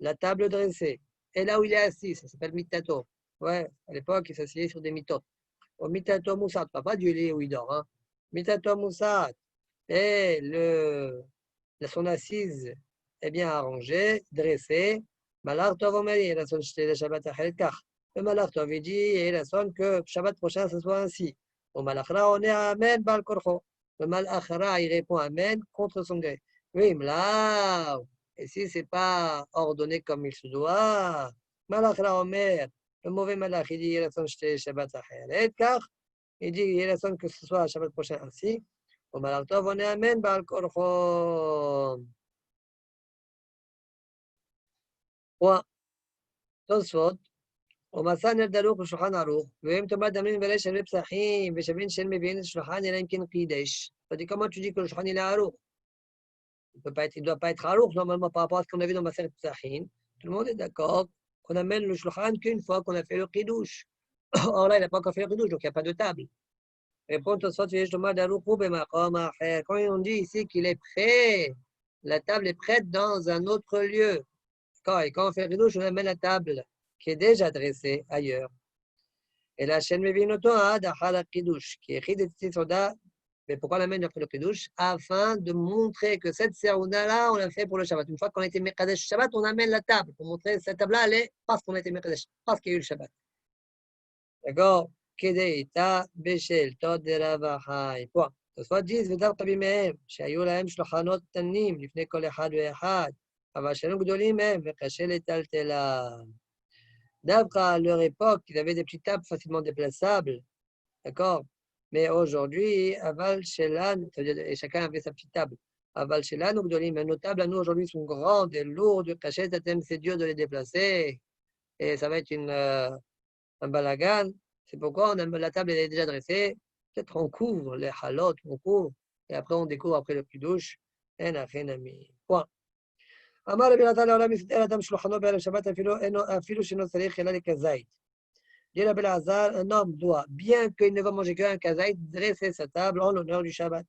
la table dressée, et là où il est assis, ça s'appelle mitato. Ouais, à l'époque, il s'asseyait sur des mitot. Au mitato moussat, pas du lit où il dort, hein. Mitato moussat, et son assise est bien arrangée, dressée. Malach tov omeri, la son shte le shabbat achelet kach. Le malach tov dit, et la sonne que Shabbat prochain, ce soit ainsi. Au malach ra, on est amen bal korcho. Le malach ra, il répond amen contre son gré. Oui, mla. Et si ce n'est pas ordonné comme il se doit, malach ra omer, le mauvais malach, il dit, il sonne shte Shabbat achelet kach. Il dit, il sonne que ce soit Shabbat prochain ainsi. Au malach tov, on est amen bal korcho. Point. Tosfot. ומצא נר דלוק בשולחן ערוך, ואם תאמר דמים ולא שווה פסחים, ושווין שאין מביאים את השולחן, אלא אם כן קידש. Comment tu dis que le shulchan il est arouk? Il ne doit pas être arouk, normalement, par rapport à ce qu'on a vu dans Maseret Psachim. Tout le monde est d'accord qu'on amène le shulchan qu'une fois qu'on a fait le kiddush. Or là, il n'a pas encore fait le kiddush, donc il n'y a pas de table. Répond au sort, quand on dit ici qu'il est prêt, la table est prête dans un autre lieu. Et quand on fait le kiddush, on amène la table qui est déjà dressé ailleurs. Et la chaîne Mevinoto a d'Achal Kiddush, qui est Chidetzi Soda, mais pourquoi on l'amène après le Kiddush? Afin de montrer que cette Serouna-là, on l'a fait pour le Shabbat. Une fois qu'on a été Mekadesh Shabbat, on amène la table pour montrer que cette table-là, elle est parce qu'on a été Mekadesh, parce qu'il y a eu le Shabbat. D'accord? Kedeita Beshel Tod de Ravachai. Point. Soit 10, Vedar Tabimehem, שהיו להם שולחנות קטנים לפני כל אחד ואחד, אבל שהיו גדולים מהם וקשה לטלטלם. D'après leur époque, ils avaient des petites tables facilement déplaçables, d'accord? Mais aujourd'hui, Aval Shelan, et chacun avait sa petite table. Aval Shelan, mais nos tables à nous aujourd'hui sont grandes et lourdes, cachées, c'est dur de les déplacer, et ça va être un balagan. C'est pourquoi la table elle est déjà dressée. Peut-être on couvre les halot, on couvre, et après on découvre après le douche. Et on a fait un ami. Point. אמר רבי נתן לעולם יסדר אדם שלוחנו בערב שבת אפילו שאינו צריך אלא לכזית. Dit Rabbi Elazar, un homme doit, bien qu'il ne va manger qu'un kazait, dresser sa table en l'honneur du Shabbat.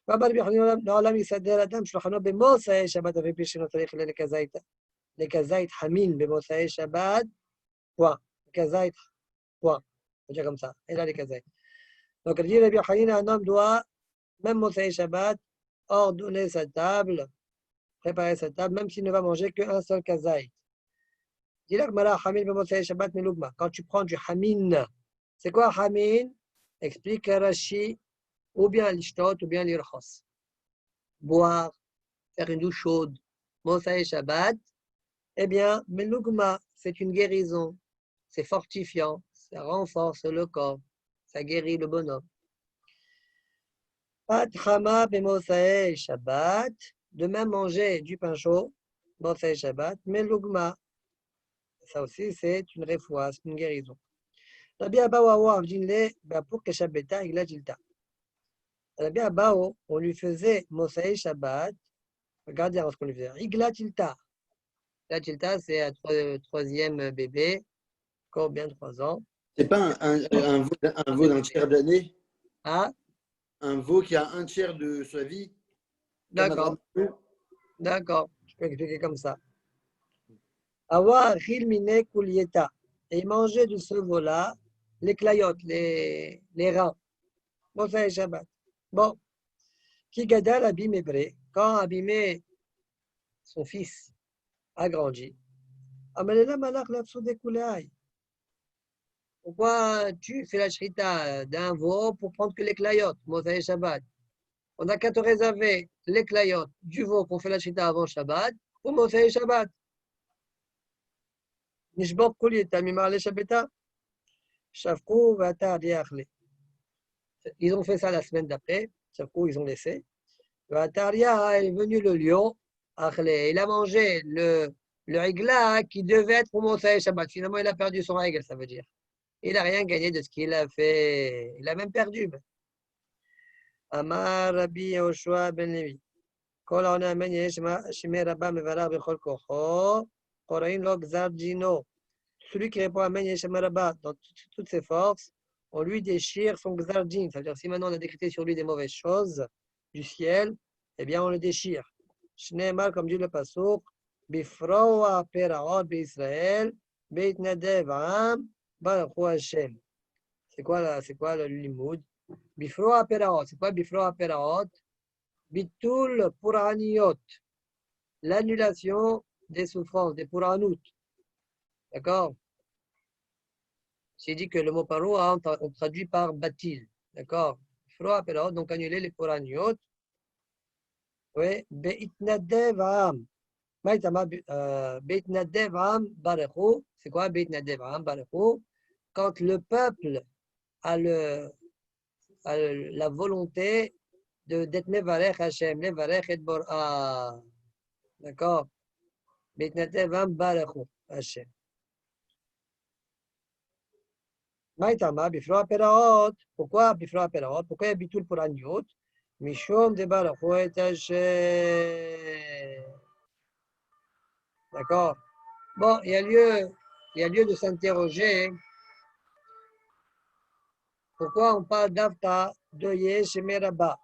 ואמר רבי יוחנן לעולם יסדר אדם שלוחנו במוצאי שבת אפילו שאינו צריך אלא לכזית חמין במוצאי שבת, point. Kazait, point. On dit comme ça, אלא לכזית. Donc, dit Rabbi Yochanan, un homme doit, même Mosai Shabbat, ordonner sa table, préparer sa table, même s'il ne va manger qu'un seul kazaït. Quand tu prends du hamin, c'est quoi hamin? Explique Rashi ou bien l'ishtot, ou bien l'irchos. Boire, faire une douche chaude, Mosai Shabbat, eh bien, Melugma, c'est une guérison, c'est fortifiant, ça renforce le corps, ça guérit le bonhomme. Pat Chama Bemosai Shabbat, de même manger du pain chaud, Mosai Shabbat, Melugma, ça aussi c'est une réfoua, c'est une guérison. Rabbi Abaou Avdinle, pour que Shabbata, il a Gilta. Rabbi Abaou, on lui faisait Mosai Shabbat, regardez ce qu'on lui faisait, Igla Tilta. La Tilta, c'est un troisième bébé, encore bien 3 ans. C'est pas un veau d'un tiers d'année? Ah, Un veau qui a un tiers de sa vie? Comme d'accord, Abraham. d'accord, je peux expliquer comme ça. Awa Rilmine Kulieta. Et il mangeait de ce veau-là les clayotes, les reins. Bon, ça est Shabbat. Bon, qui gadal Abim Hébré, quand Abimé, son fils, a grandi, Amalena Malach Lapsode Kuleai. Pourquoi tu fais la shrita d'un veau pour prendre que les clayotes, Mosaï Shabbat? On n'a qu'à te réserver les clayotes du veau qu'on fait la shrita avant Shabbat pour Mosaï Shabbat. Nishbok Kulieta Mimar Shabbata. Shavkou Vata Riachle. Ils ont fait ça la semaine d'après. Shavkou, ils ont laissé. Vataria est venu le lion. Il a mangé le régla qui devait être pour Mosaï Shabbat. Finalement, il a perdu son règle, ça veut dire. Il n'a rien gagné de ce qu'il a fait. Il a même perdu. Amar Rabbi Yehoshua ben Levi. Kol ha'ona amen yesh shemei rabba mevarach bechol kocho. Koraim lo gzar dino. Celui qui répond amen yesh shemei rabba dans toutes ses forces, on lui déchire son gzar din. C'est-à-dire si maintenant on a décrété sur lui des mauvaises choses du ciel, eh bien on le déchire. Shneimar, comme dit le pasuk, bifroa peraot be'Israël, beit nadev am. Baruch Hashem. C'est quoi le limoud? Bifroa peraot. C'est quoi bifroa peraot? Bitul puraniot. L'annulation des souffrances, des puranout. D'accord? C'est dit que le mot paroa, on traduit par batil. D'accord? Bifroa peraot, donc annuler les puraniot. Oui. Beit nadev am. Beit nadev am baruch. C'est quoi beit nadev am baruch? Quand le peuple a la volonté d'être Mevarech Hashem, Mevarech et Bor'a. D'accord? Beit Natev am Barechu Hashem. Maïtama, Bifroa Peraot. Pourquoi Bifroa Peraot? Pourquoi il y a Bitul pour Agniot? Mishom de Barechu et Hashem. D'accord? Bon, il y a lieu de s'interroger. Pourquoi on parle d'Avta de Yesh Meraba?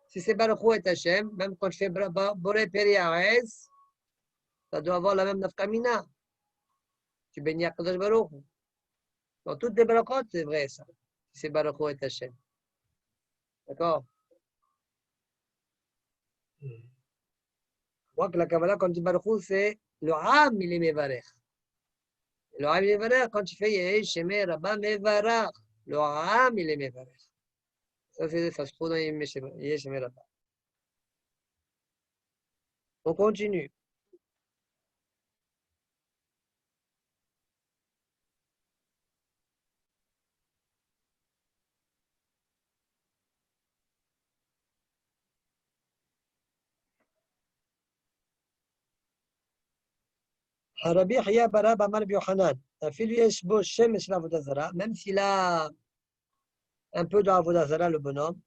Si c'est Baruch et Hashem, même quand je fais Boré Periares, ça doit avoir la même nafkamina. Tu bénis Akadosh Baruch. Dans toutes les Baruchot, c'est vrai ça. Si c'est Baruch et Hashem. D'accord? Moi, que la Kabbalah, quand tu dis Baruch, c'est le Ham, il est Mevarech. Le Ham, il est Mevarech. Quand tu fais Yesh Shemé Rabba Mevarach, le Ham, il est Mevarech. Ça se trouve dans Yesh Shemé Rabba. On continue. Rabbi Yahya Barab Amar Yochanan. Même s'il a un peu d'Avodah Zara, le bonhomme,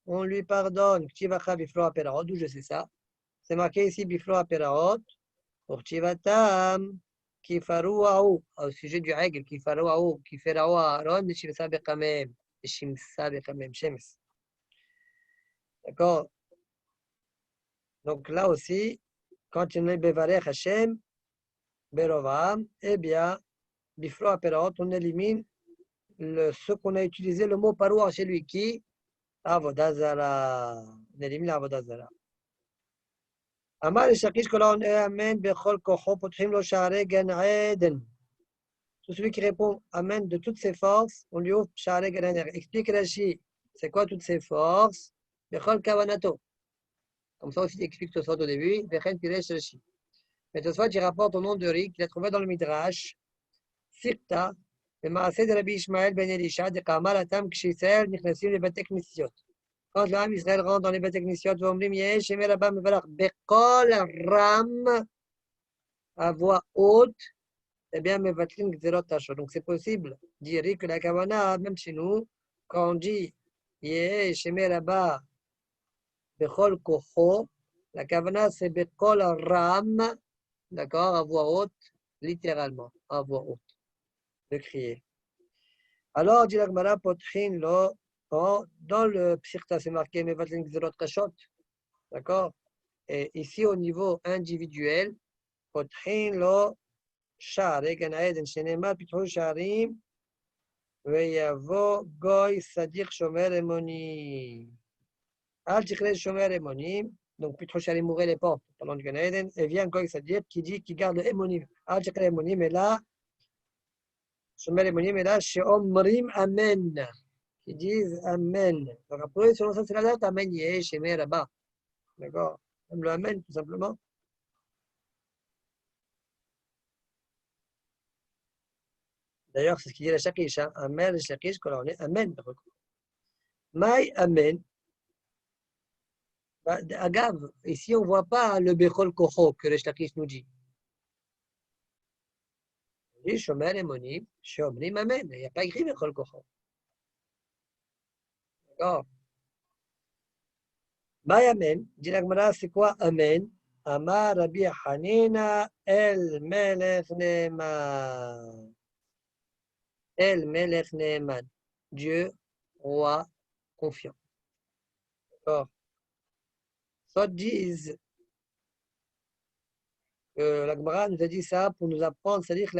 on lui pardonne. D'où je sais ça? C'est marqué ici Bifro Peraot. Pour Chivatam, Kifarouaou. Au sujet du règle, Kifarouaou, Kiferaou Aaron, Shimsa Bekamem. Shimsa Bekamem, Shems. D'accord? Donc là aussi, quand il est Bevarech Hashem, Berovam, eh bien, Bifro Peraot, on élimine ce qu'on a utilisé, le mot parois chez lui, qui Avodah Zara. On élimine l'Avodah Zara. Amar Shakish Kolon Amen Bechol Kocho Potrim Lo Share Gan Eden. Tout celui qui répond Amen de toutes ses forces, on lui ouvre Share Gan Eden. Explique Rashi, c'est quoi toutes ces forces? Bechol Kavanato. Comme ça aussi, il explique Tosfot au début. Bechen Piresh Rashi. Mais Tosfot, il rapporte au nom de Rik, qu'il a trouvé dans le Midrash, Sirta, le Maaseh de Rabbi Ishmael ben Elisha, de Kamar Atam Kshisel, Nichnasim le Batek Nisiot. Quand l'âme Israël rentre dans les Batek Nisiot, Vomrim Yesh, Emer Abba Mevarach, Bechol Ram, à voix haute, eh bien, Mevatlin Gzerot Tashot. Donc, c'est possible de dire que la Kavana, même chez nous, quand on dit Yesh, Emer Abba, Bechol Kocho, la Kavana, c'est Bechol Ram, d'accord, à voix haute, littéralement, à voix haute, de crier. Alors, dit la Gemara, Potrin, lo, dans le Psirta, c'est marqué Mevatlin Gzerot Tashot, d'accord? Et ici, au niveau individuel, Potrin, lo, Shar, Gan Aeden, Shenema, Pitro Sharim, Veyavo, Goy, Sadir, Shomer, Emoni. Al Tichel, Shomer, Emoni. Donc, Pitro Sharim ouvrait les portes pendant du Gan Aeden, et vient Goy, Sadir, qui dit, qui garde le Emoni. Al Tichel, Emoni, mais là, Shomer, Emoni, mais là, Sheomrim, Amen. Qui disent Amen. Donc, après, selon ça, c'est la date, Amen, Yeh, Shemer, là-bas. D'accord? Même le Amen, tout simplement. D'ailleurs, c'est ce qu'il dit la Shakish. Hein? Amen, la Shakish, quand on est Amen. Maï, Amen. Agave, ici, on ne voit pas le Bechol Kocho que le Shakish nous dit. Il dit Shomer Emonim, Shomrim Amen. Il n'y a pas écrit Bechol Kocho. D'accord? Maï, Amen. Dit la Gemara, c'est quoi Amen? Amar Rabbi Hanina El Melech Neeman. El Melech Neeman. Dieu, roi, confiant. D'accord? Soit disent que la Gemara nous a dit ça pour nous apprendre, c'est-à-dire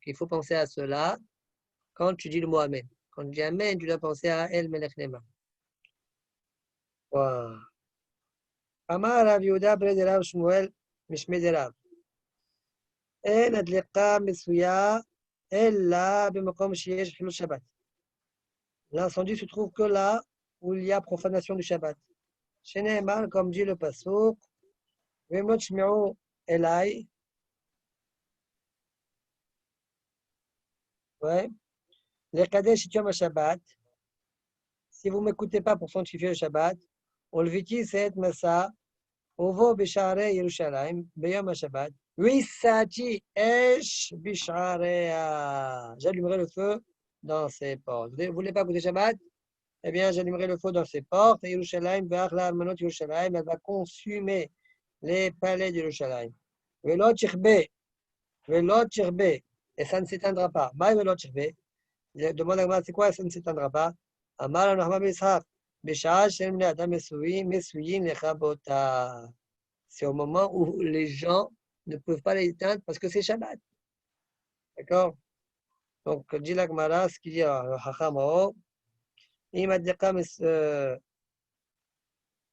qu'il faut penser à cela quand tu dis le mot Amen. Quand tu dis Amen, tu dois penser à El Melech Neeman. Wow. Amar Rav Yehuda bre de Rav Shmuel Mishme de Rav. En adleka mesuya ella b'makom sheyesh chilul Shabbat. L'incendie se trouve que là où il y a profanation du Shabbat. Sheneemar, comme dit le pasuk, v'emot shmi'u elai. Ouais. Les Kadesh Yom Shabbat. Si vous ne m'écoutez pas pour sanctifier le Shabbat, on le viti c'est Massa, Ovo Bishare Yerushalayim, Beyom Shabbat, Wissati Esh Bisharea. J'allumerai le feu dans ses portes. Vous ne voulez pas écouter Shabbat? Eh bien, j'allumerai le feu dans ses portes. Et Yerushalayim, Be'achla Almanot Yerushalayim, elle va consumer les palais de Yerushalayim. Velot Chirbe, Velot Chirbe, et ça ne s'éteindra pas. Maï Velot Chirbe. Demande à moi, c'est quoi ça ne s'éteindra pas? Amar Anachma Bishar, Bishar Shem Adam Mesuyin Lechabota. C'est au moment où les gens ne peuvent pas l'éteindre parce que c'est Shabbat. D'accord? Donc, dit la Gemara, ce qu'il dit à Hachamo, אם הדלקה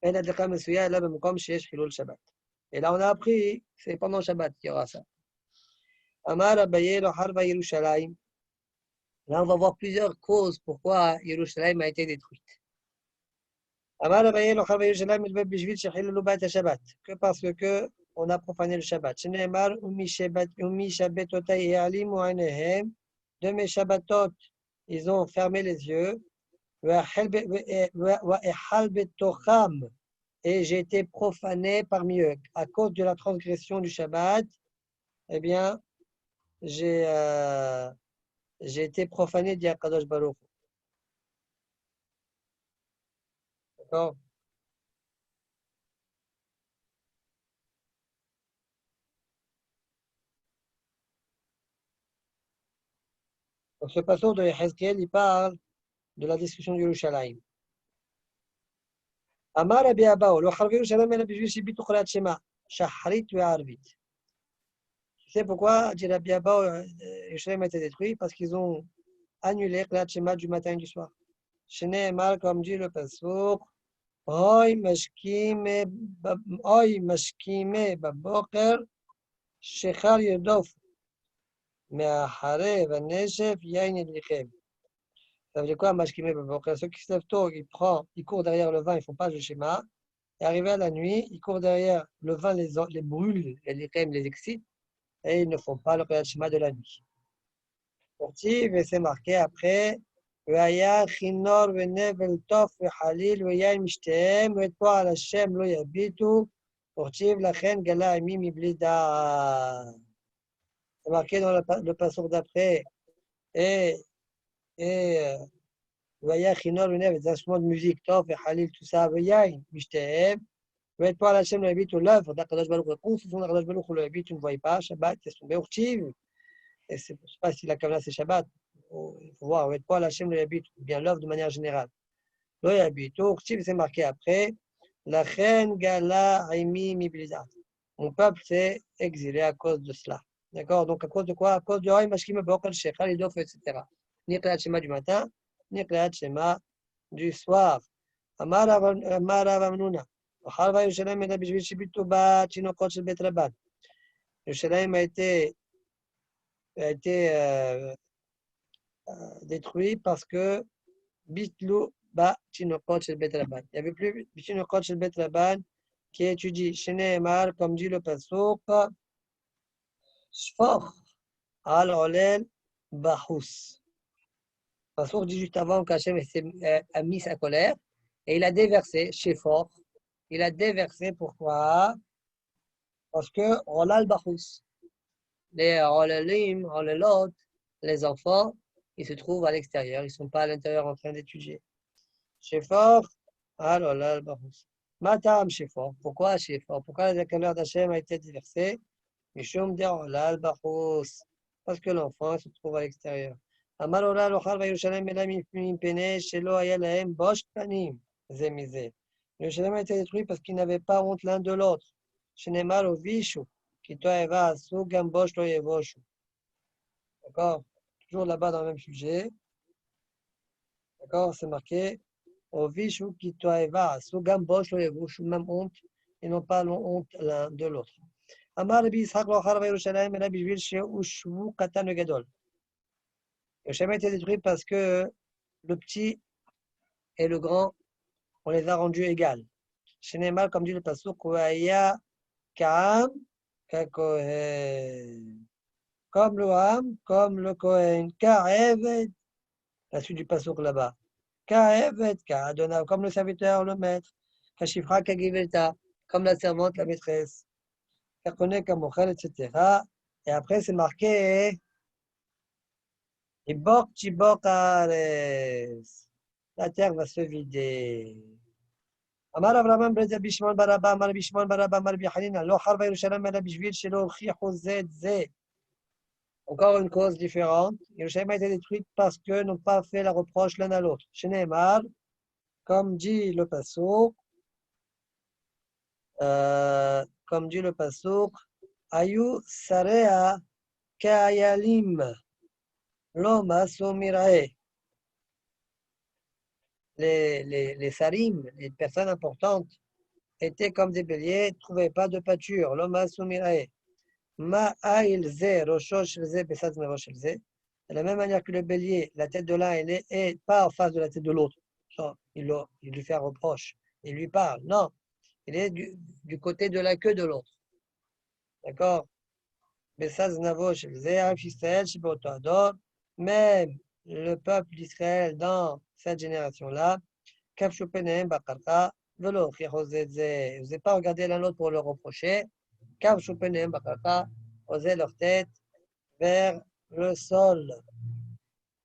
אין הדלקה מסויה אלא במקום שיש חילול שבת. Et là, on a appris, c'est pendant Shabbat qu'il y aura ça. Amar Abaye lo harba Yerushalayim. Là, on va voir plusieurs causes pourquoi Yerushalayim a été détruite. Amar Abaye lo harba Yerushalayim ilbe bishvil shechilulu ba'at Shabbat. Que parce que on a profané le Shabbat. Sheneemar umi shabbatotai ya'alimu ainehem. De mes Shabbatot, ils ont fermé les yeux. Et j'ai été profané parmi eux. À cause de la transgression du Shabbat, eh bien, j'ai été profané, dit Akadosh Baruch. D'accord? Donc, ce passage de Yehezkel, il parle de la destruction de Yerushalayim. Amar Rabbi Abao, lo harvi Yerushalayim ela bishvil shibitu cholat shema, shacharit ve'arvit. Tu sais pourquoi, dit Rabbi Abao, Yerushalayim a été détruit? Parce qu'ils ont annulé cholat shema du matin et du soir. Sheneemar, comme dit le pasuk, Oy mashkime baboker, shechar yodof, me'achare v'neshef yain edlichem. Ça veut dire quoi, Mashkime Beboker? Ceux qui se lèvent tôt, ils courent derrière le vin, ils ne font pas le schéma. Et arrivé à la nuit, ils courent derrière le vin, les brûle, les excite, et ils ne font pas le schéma de la nuit. Sportif, et c'est marqué après. והיה כינור ונבל תוף וחליל ויין משתיהם ואת פועל השם לא יביטו ורטיב לכן גלה עמי מבלי דעת. C'est marqué dans le passage d'après. Et והיה כינור ונבל, des instruments de musique, תוף וחליל, tout ça, ויין משתיהם ואת פועל השם לא יביטו, l'œuvre d'Akadosh Baruch Hu, la construction d'Akadosh Baruch Hu, le yabit, tu ne voyais pas, Shabbat, c'est tombé urtiv. Et c'est pas si la Kavanah c'est Shabbat. Il faut voir, avec quoi l'Hachem le habite, bien l'œuvre de manière générale. Le habite, c'est marqué après. La reine Gala Aimi Miblidat. Mon peuple s'est exilé à cause de cela. D'accord? Donc à cause de quoi? À cause de Haïm Mashkim Bokal Shechal, Idof, etc. Ni Klat Shema du matin, ni Klat Shema du soir. Amar Avamnuna. Harva Yerushalayim Eda Bishvil Shibitu Bat Shinokot Shel Bet Rabban. Yerushalayim a été détruit parce que Bitlu ba Chinokot shel Bet Rabban. Il n'y avait plus Chinokot shel Bet Rabban qui étudie Shene Emar, comme dit le Pasuk, Shfor al Olel Bahus. Le Pasuk dit juste avant qu'Hachem a mis sa colère et il a déversé Shfor. Il a déversé pourquoi? Parce que Olal Bahus. Les Olalim, Olalot, les enfants, ils se trouvent à l'extérieur, ils ne sont pas à l'intérieur en train d'étudier. Shefor, alors là, Matam Shefor. Pourquoi Shefor? Pourquoi la colère d'Hachem a été déversée? Mishum Derolal Bachus. Parce que l'enfant se trouve à l'extérieur. Amar Olal Ochal va Yerushalayim Elam Pene Shelo Ayalahem Bosh Panim Zemizé. Yerushalayim a été détruit parce qu'ils n'avaient pas honte l'un de l'autre. Shenemar Ovishu, Kito Eva Asu Gambosh Lo Yevoshu. D'accord? Toujours là-bas dans le même sujet. D'accord? C'est marqué. Ovishu Kito Eva Asu Gambosh Lo Yevoshu. Même honte. Ils n'ont pas honte l'un de l'autre. Amar Rabbi Yitzhak Lo Ochal va Yerushalayim Elam Bishvil Sheushvu Katan Gadol. Yerushalayim a été détruit parce que le petit et le grand, on les a rendus égales. Chez Neymar, comme dit le pasuk, Kouaya Kaam Kakohen. Comme le Ham, comme le Kohen. Ka'eved, la suite du pasuk là-bas. Ka'eved, Ka'adona, comme le serviteur, le maître. Kashifra Kagivelta, comme la servante, la maîtresse. Kakone Kamochel, etc. Et après, c'est marqué. Ibok Chibok Ares. La terre va se vider. Amar Avraham ben Rabbi Shimon bar Abba, Amar Rabbi Shimon bar Abba, Amar Rabbi Hanina, Lo Harva Yerushalayim ela bishvil shelo hochichu zeh zeh. Encore une cause différente. Yerushalayim a été détruite parce que n'ont pas fait la reproche l'un à l'autre. Sheneemar, comme dit le pasuk, Ayu Sarea Kaayalim, Loma Sumirae. Les sarim, les personnes importantes, étaient comme des béliers, ne trouvaient pas de pâture. Loma Sumirae. Ma'ail Ze, Roshosh Ze, Besaz Merosh Ze. De la même manière que le bélier, la tête de l'un est pas en face de la tête de l'autre. Il lui fait un reproche. Il lui parle. Non. Il est du côté de la queue de l'autre. D'accord? Besaz Navosh Ze, Israël, Shibotador. Même le peuple d'Israël dans cette génération-là, Kavshupenem Bakarka, Velo, Chirozeze. Vous n'avez pas regardé l'un l'autre pour le reprocher. Kavshupenem Bakarka, poser leur tête vers le sol.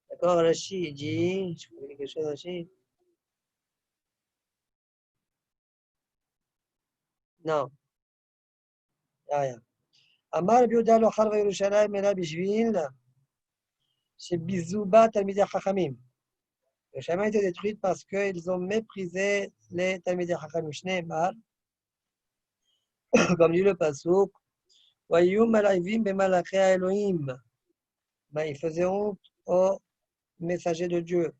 D'accord, Rashi dit, je peux dire quelque chose, Rashi? Non, il n'y a rien. Amar Biuda lo Harva Yerushalayim Ela Bishvil, chez Bizouba Talmidei Chachamim. Yerushalayim a été détruite parce qu'ils ont méprisé les Talmidei Chachamim. Shneimar, comme dit le pasuk, Wayum Malaivim Bemalachei Elohim. Ils faisaient honte aux messagers de Dieu.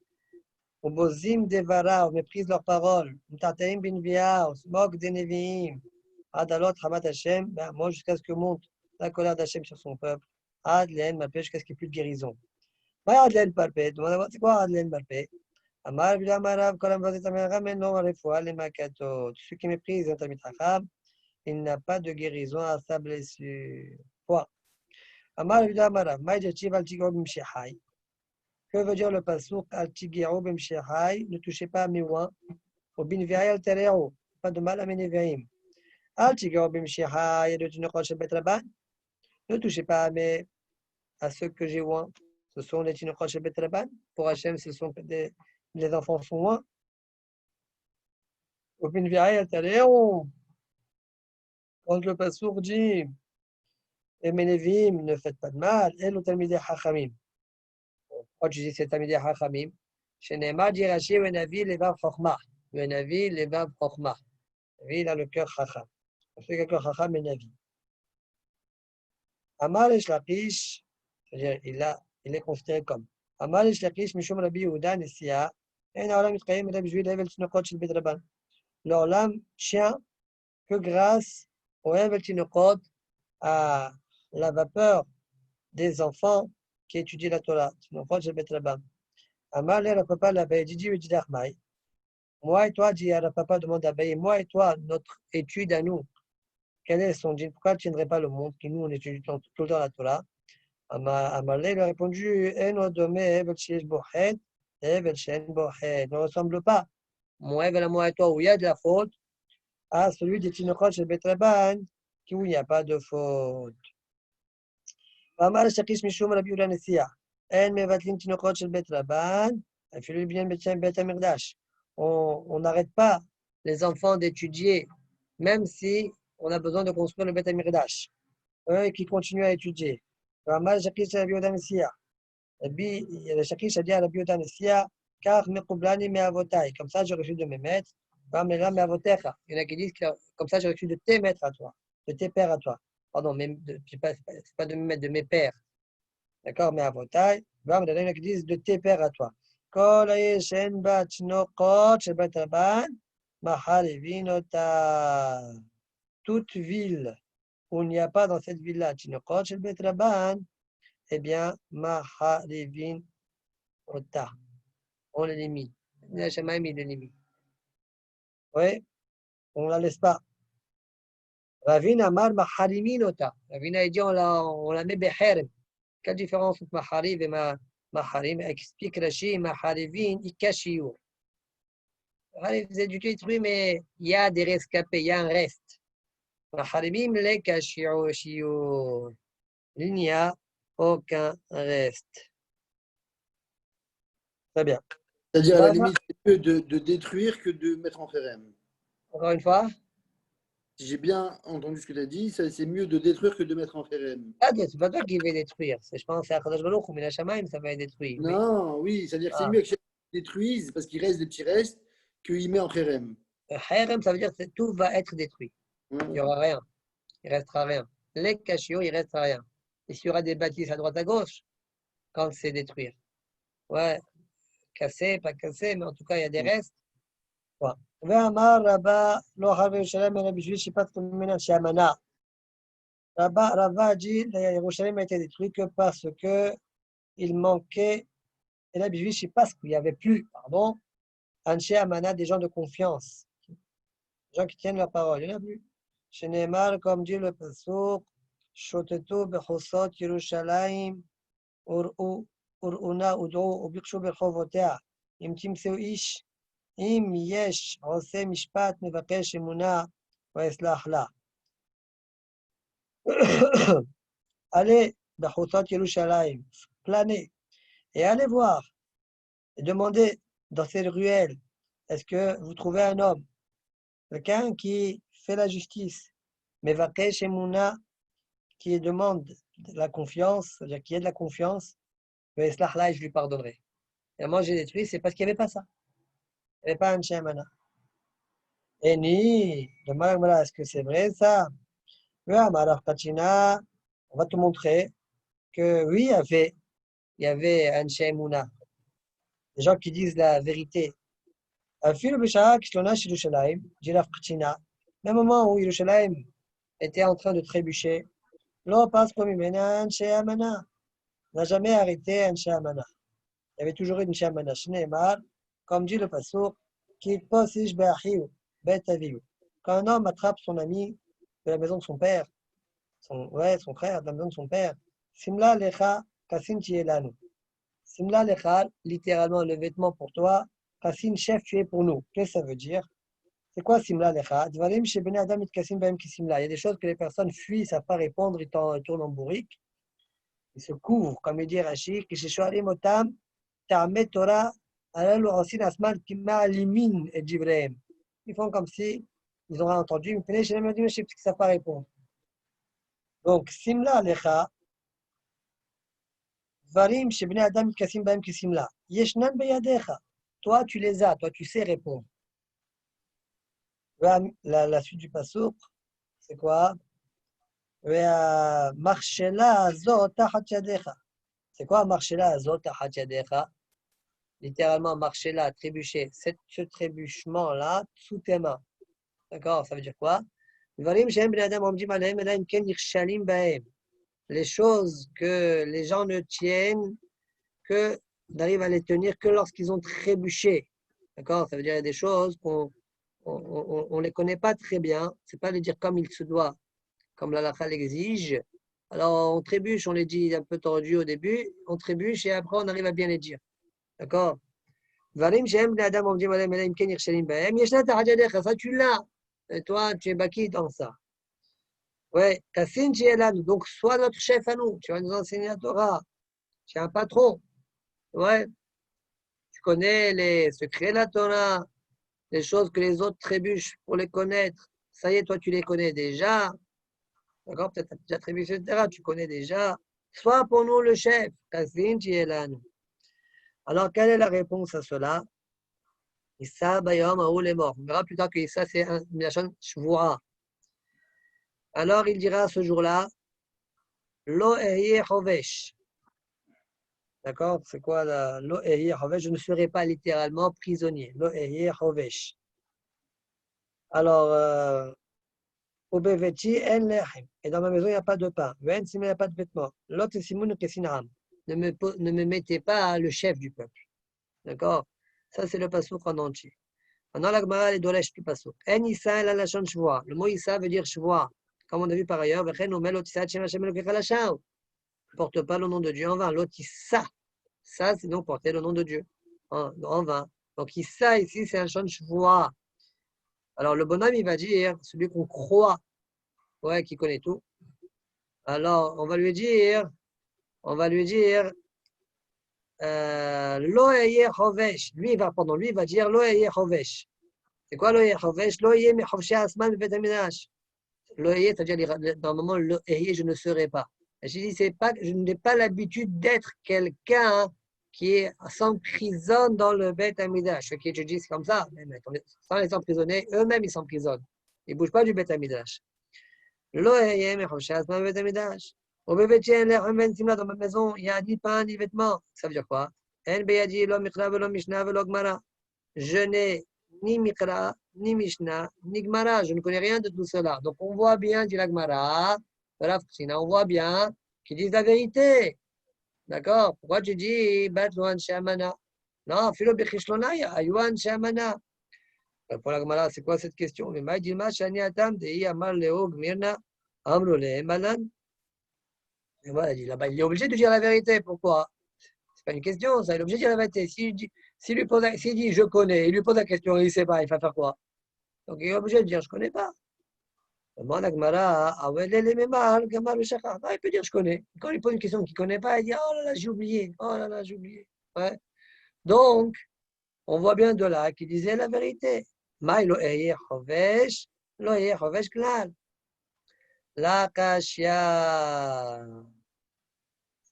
Au Bozim Devara, on méprise leurs paroles. Mtataim Binvia, on se moque des Nevi'im. Adalot Hamat Hashem, moi jusqu'à ce que monte la colère d'Hachem sur son peuple. Ad Len, ma jusqu'à ce qu'il n'y ait plus de guérison. Adlen Parpé, c'est quoi Adlen Parpé? Amar Bilamarav, Kolam Vazetameram, non, Refoua, les Makato. Celui qui méprise un Talmid Chacham, il n'a pas de guérison à sa blessure. Point. Amar Bilamarav, Maïdjachiv Altigo Bimshihai. Que veut dire le pasouk Altigero Bimshihai? Ne touchez pas à mes ouins. Au Binviai Altereo. Pas de mal à mes neveim. Altigero Bimshihai, de Tinokot Betraban. Ne touchez pas à ceux que j'ai ouins. Ce sont les Tinokot Betraban. Pour Hachem, ce sont les enfants sont ouins. Au Binviai Altereo. Quand le pasouk dit et Menevim, ne faites pas de mal, et le Talmidei Hachamim. Pourquoi tu dis c'est Talmidei Hachamim? Chez Neymar, dit Rashi, Venavi, Levav Chochma. Venavi, Levav Chochma. Lui, il a le cœur Chacham. On fait que Chacham et Navi. Amal et Shlakish, c'est-à-dire il est considéré comme. Amal et Shlakish, Mishum Rabbi Yehuda, Nessia, et Naolam Itchaim, Rabbi Juil, Evel Tinokot, Shel Bet Rabban. L'Olam tient que grâce au Evel Tinokot, à la vapeur des enfants qui étudient la Torah. Tinokot, Shel Bet Rabban. Amal et Rapapa, l'Abbé, Didi, Didi Achmaï. Moi et toi, dit Rapapa, demande à Abbé, moi et toi, notre étude à nous, quel est son djinn? Pourquoi tu ne tiendrais pas le monde qui nous, on étudie tout le temps la Torah? Amalé lui a répondu, ne ressemble pas, mon Evel à moi et toi, où il y a de la faute, à celui des Tinochot chez Betraban, où il n'y a pas de faute. Amal Shakish Mishum Rabbi Yehuda Nessia, En Mevatlin Tinochot chez Betraban, Afilu bien Bet Amirdash. On n'arrête pas les enfants d'étudier, même si on a besoin de construire le Bet Amirdash. Eux qui continuent à étudier. Ramal Shakish Rabbi Yehuda Nessia. Le Shakish a dit à Rabbi Yehuda Nessia, car Mekublani Meavotai, comme ça j'ai reçu de mes maîtres. Ramela Meavotecha. Il y en a qui disent que comme ça j'ai reçu de tes maîtres à toi, de tes pères à toi. Pardon, c'est pas de mes maîtres, de mes pères. D'accord, Meavotai. Il y en a qui disent de tes pères à toi. Kol Ayeshen Bat Shnokot Shebat Rabban, Mahalevinota. Toute ville où il n'y a pas dans cette ville-là, Tinokot Shel Bet Rabban, eh bien, Mahalevin Ota. On l'élimine. Le Shamaim, il l'élimine. Oui, on ne la laisse pas. Ravina Amar Mahalimin Ota. Ravina a dit on la met Beherem. Quelle différence entre Mahariv et Maharim? Explique Rashi, Mahalevin, Ikashiur. Maharim, vous êtes du tout détruit, mais il y a des rescapés, il y a un reste. Maharimim, les Kashiur. Il n'y a aucun reste. Très bien. C'est-à-dire, à la limite, c'est mieux de détruire que de mettre en Kherem. Encore une fois. Si j'ai bien entendu ce que tu as dit, c'est mieux de détruire que de mettre en Kherem. Ah, c'est pas toi qui vais détruire. Je pense que c'est Akadosh Baruch Hu, Mina Shamayim, ça va être détruit. Non, oui, c'est-à-dire que c'est mieux que détruise parce qu'il reste des petits restes qu'il met en Kherem. Kherem, ça veut dire que tout va être détruit. Il n'y aura rien. Il ne restera rien. Les cachots, il ne restera rien. Et s'il y aura des bâtisses à droite à gauche, quand c'est détruire. Ouais, cassé, pas cassé, mais en tout cas, il y a des restes. Ve'amar Rabba lo har Yerushalayim et Rabbi Juif shipat kumina shamana. Rabba a dit Yerushalayim a été détruit que parce que il manquait, et Rabbi Juif je sais pas ce qu'il n'y avait plus, pardon, Anshe Amana, des gens de confiance, des gens qui tiennent leur parole. Il n'y en a plus. Chez Neymar, comme dit le Pasuk, Shotetu bechosot Yerushalayim, Ur'una ud'u ubikshu berchovotea, im timseu ish. Im yesh oseh mishpat mevakesh emuna vaeslach la. Allez, Bechosot Yerushalayim, planez et allez voir et demandez dans ces ruelles, est-ce que vous trouvez un homme, quelqu'un qui fait la justice, mevakesh emuna, qui demande de la confiance, c'est-à-dire qui a de la confiance, vaeslach la, je lui pardonnerai. Et moi j'ai détruit, c'est parce qu'il n'y avait pas ça. Il n'y avait pas un Shemana. Et ni, demande est-ce que c'est vrai ça? On va te montrer que oui, il y avait un Shemuna, des gens qui disent la vérité. Même au moment où Yerushalayim était en train de trébucher, l'on passe comme n'a jamais arrêté un Shemana. Il y avait toujours une shamana. Shneemar, comme dit le passouk, qui posish be'achiu, bet avihu. Quand un homme attrape son ami de la maison de son père, son frère de la maison de son père, Simla lecha kasin tielanu. Simla lecha, littéralement le vêtement pour toi, kasin chef tu es pour nous. Qu'est-ce que ça veut dire? C'est quoi Simla lecha? Dvarim chez Bnei Adam itkasim bahem ki simla. Il y a des choses que les personnes fuient, ils ne savent pas répondre, ils tournent en bourrique, ils se couvrent, comme il dit Rashi, qui chez Shoalim otam, ta'amet Torah, alal osin asman kima limin et jivrehem. Ils font comme si ils auraient entendu, mais je ne sais pas répondre. Donc, Simla lecha, Varim chez Bnei Adam Kassim Bahem Kissimla. Yeshnan beyadecha. Toi, tu les as, toi, tu sais répondre. La suite du passouk, c'est quoi? Marshela azot tachat yadecha. C'est quoi Marshela azot tachat yadecha? Littéralement, Marshela, trébucher. Ce trébuchement-là, sous tes mains. D'accord? Ça veut dire quoi? Varim chez Bnei Adam Omdim Alehem Elaim Ken Yirshalim Bahem. Les choses que les gens ne tiennent que d'arriver à les tenir que lorsqu'ils ont trébuché. D'accord? Ça veut dire qu'il y a des choses qu'on ne les connaît pas très bien. Ce n'est pas les dire comme il se doit, comme la halakha l'exige. Alors on trébuche, on les dit un peu tordu au début, on trébuche et après on arrive à bien les dire. D'accord? Ça tu l'as. Et toi, tu es baki dans ça. Ouais, donc sois notre chef à nous. Tu vas nous enseigner la Torah. Tu es un patron. Ouais. Tu connais les secrets de la Torah, les choses que les autres trébuchent pour les connaître. Ça y est, toi, tu les connais déjà. D'accord? Peut-être que tu as déjà trébuché, etc. Tu connais déjà. Sois pour nous le chef. Alors, quelle est la réponse à cela? Issa bayom haoul est mort. On verra plus tard que Issa, c'est un lachon shvua. Alors, il dira ce jour-là, lo ehye chovesh. D'accord? C'est quoi la lo ehye chovesh? Je ne serai pas littéralement prisonnier. Lo ehye chovesh. Alors, au beveti en lechem. Et dans ma maison, il n'y a pas de pain. Ven simon, il n'y a pas de vêtements. L'autre simon kesinam. Ne me mettez pas le chef du peuple. D'accord? Ça, c'est le passouk en entier. Maintenant, la Gemara, elle doit du passouk. En issa, la lachon shvoa. Le mot issa veut dire shvoa. Comme on a vu par ailleurs, vechen omel otissa tchem hashem elokech lachon. Ne porte pas le nom de Dieu en vain. L'otissa. Ça, c'est donc porter le nom de Dieu en vain. Donc, issa, ici, c'est un chon shvoa. Alors, le bonhomme, il va dire, celui qu'on croit, ouais, qui connaît tout. Alors, on va lui dire, Lo eye chovesh. Lui, il va dire Lo eye chovesh. C'est quoi Lo eye chovesh? Lo eye mechovshei asman bevet hamidrash. Lo eye, c'est-à-dire, normalement, Lo eye, je ne serai pas. Et je dis, je n'ai pas l'habitude d'être quelqu'un qui s'emprisonne dans le Bet Hamidrash. Ceux qui étudient, c'est comme ça. Sans les emprisonner, eux-mêmes, ils s'emprisonnent. Ils ne bougent pas du Bet Hamidrash. Lo eye mechovshei asman bevet hamidrash. Au bébé, dans ma maison, il y a ni pain, ni vêtements. Ça veut dire quoi? Je n'ai ni Mikra, ni Mishnah, ni Gemara. Je ne connais rien de tout cela. Donc, on voit bien, dit la Gemara, on voit bien qu'ils disent la vérité. D'accord? Pourquoi tu dis Batluan Shamana? Non, Philo Bechishlonaya, Ayuan Shamana. Pour la Gemara, c'est quoi cette question? Mais Maïdilma, Shani Atam, Dei Amar Leo Gmirna, Amro Le Malan. Et voilà, il est obligé de dire la vérité. Pourquoi? C'est pas une question, ça. Il est obligé de dire la vérité. S'il dit je connais, il lui pose la question, il ne sait pas, il va faire quoi? Donc il est obligé de dire je ne connais pas. Il peut dire je connais. Quand il pose une question qu'il ne connaît pas, il dit oh là là, j'ai oublié. Oh là là, j'ai oublié. Ouais. Donc, on voit bien de là qu'il disait la vérité. La kashya.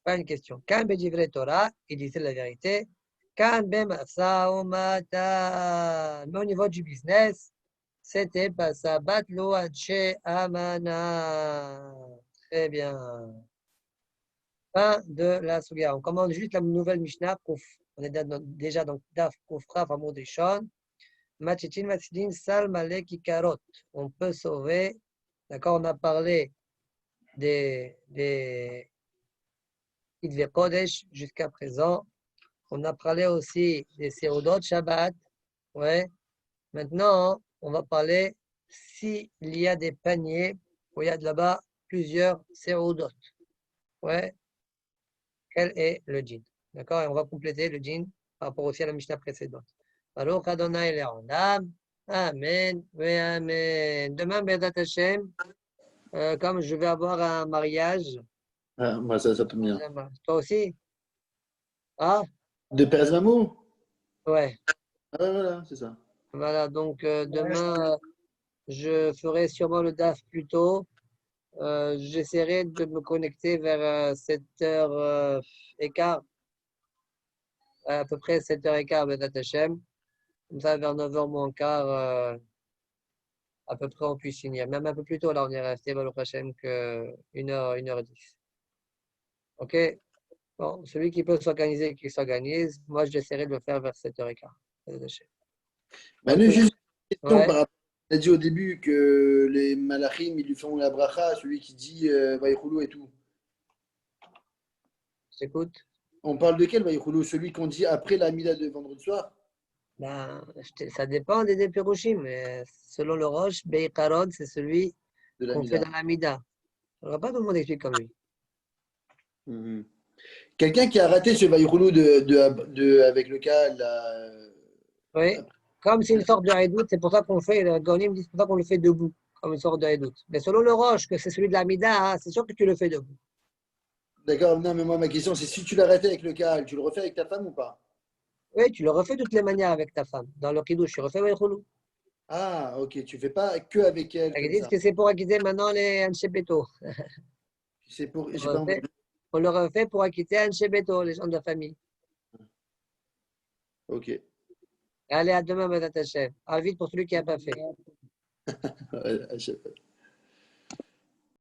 Pas une question. Quand Bedivre Torah, il disait la vérité. Quand Bemasa Omata. Mais au niveau du business, c'était pas ça. Batlo Adche Amana. Très bien. Fin de la Sugia. On commence juste la nouvelle Mishnah. On est déjà dans Daf Koufra, Famou Rishon. Machitin Matsidin Sal Malek Karot. On peut sauver. D'accord, on a parlé des Idve Kodesh jusqu'à présent. On a parlé aussi des Seudot Shabbat. Ouais. Maintenant, on va parler s'il y a des paniers où il y a de là-bas plusieurs Seudot. Ouais. Quel est le djinn? D'accord? Et on va compléter le djinn par rapport aussi à la Mishnah précédente. Baruch Adonai Le'olam. Amen. Oui, amen. Demain, Bezat Hashem, comme je vais avoir un mariage, Ah, moi, ça tombe bien. toi aussi? Ah, De Perez Mamou? ouais. Ah, ouais, voilà, c'est ça. Voilà, donc demain, je ferai sûrement le DAF plus tôt. J'essaierai de me connecter vers 7h15, à peu près 7h15, Bezat Hashem. Comme ça, vers 9h moins quart, à peu près, on puisse finir. Même un peu plus tôt, là, on est resté, Baruch Hashem, que 1h, 1h10. OK? Bon, celui qui peut s'organiser, qu'il s'organise. Moi, j'essaierai de le faire vers 7h15. Bezat Hashem. Manu, OK. juste une question Ouais, par rapport. On a dit au début que les malachim, ils lui font la bracha, celui qui dit Vaïchoulou et tout. j'écoute. On parle de quel Vaïchoulou? Celui qu'on dit après la Mida de vendredi soir? Ben, ça dépend des Pérouchim, mais selon le Roche, Beikarod, c'est celui De la qu'on fait Mida. dans la Mida. On va pas tout le monde explique comme lui. Mhm. Quelqu'un qui a raté ce Vaïchoulou avec le cas, là, Oui, comme c'est une sorte de Haïdout, c'est pour ça qu'on fait, le Gaonim dit, c'est pour ça qu'on le fait debout, comme une sorte de Haïdout. Mais selon le Roche, que c'est celui de la Mida, hein, c'est sûr que tu le fais debout. d'accord, non, mais moi, ma question, c'est si tu l'as raté avec le cas, tu le refais avec ta femme ou pas? Oui, tu le refais de toutes les manières avec ta femme. Dans le Kiddush, tu refais Waïchoulou. Ah, ok, tu fais pas que avec elle Ils comme disent ça. que c'est pour acquitter maintenant les Anchebeto. C'est pour, On j'ai pas entendu. le refait pour acquitter Anchebeto, les gens de la famille. Ok. Allez, à demain, Madame Tachem. À vite pour celui qui n'a pas fait. Ouais, je sais pas.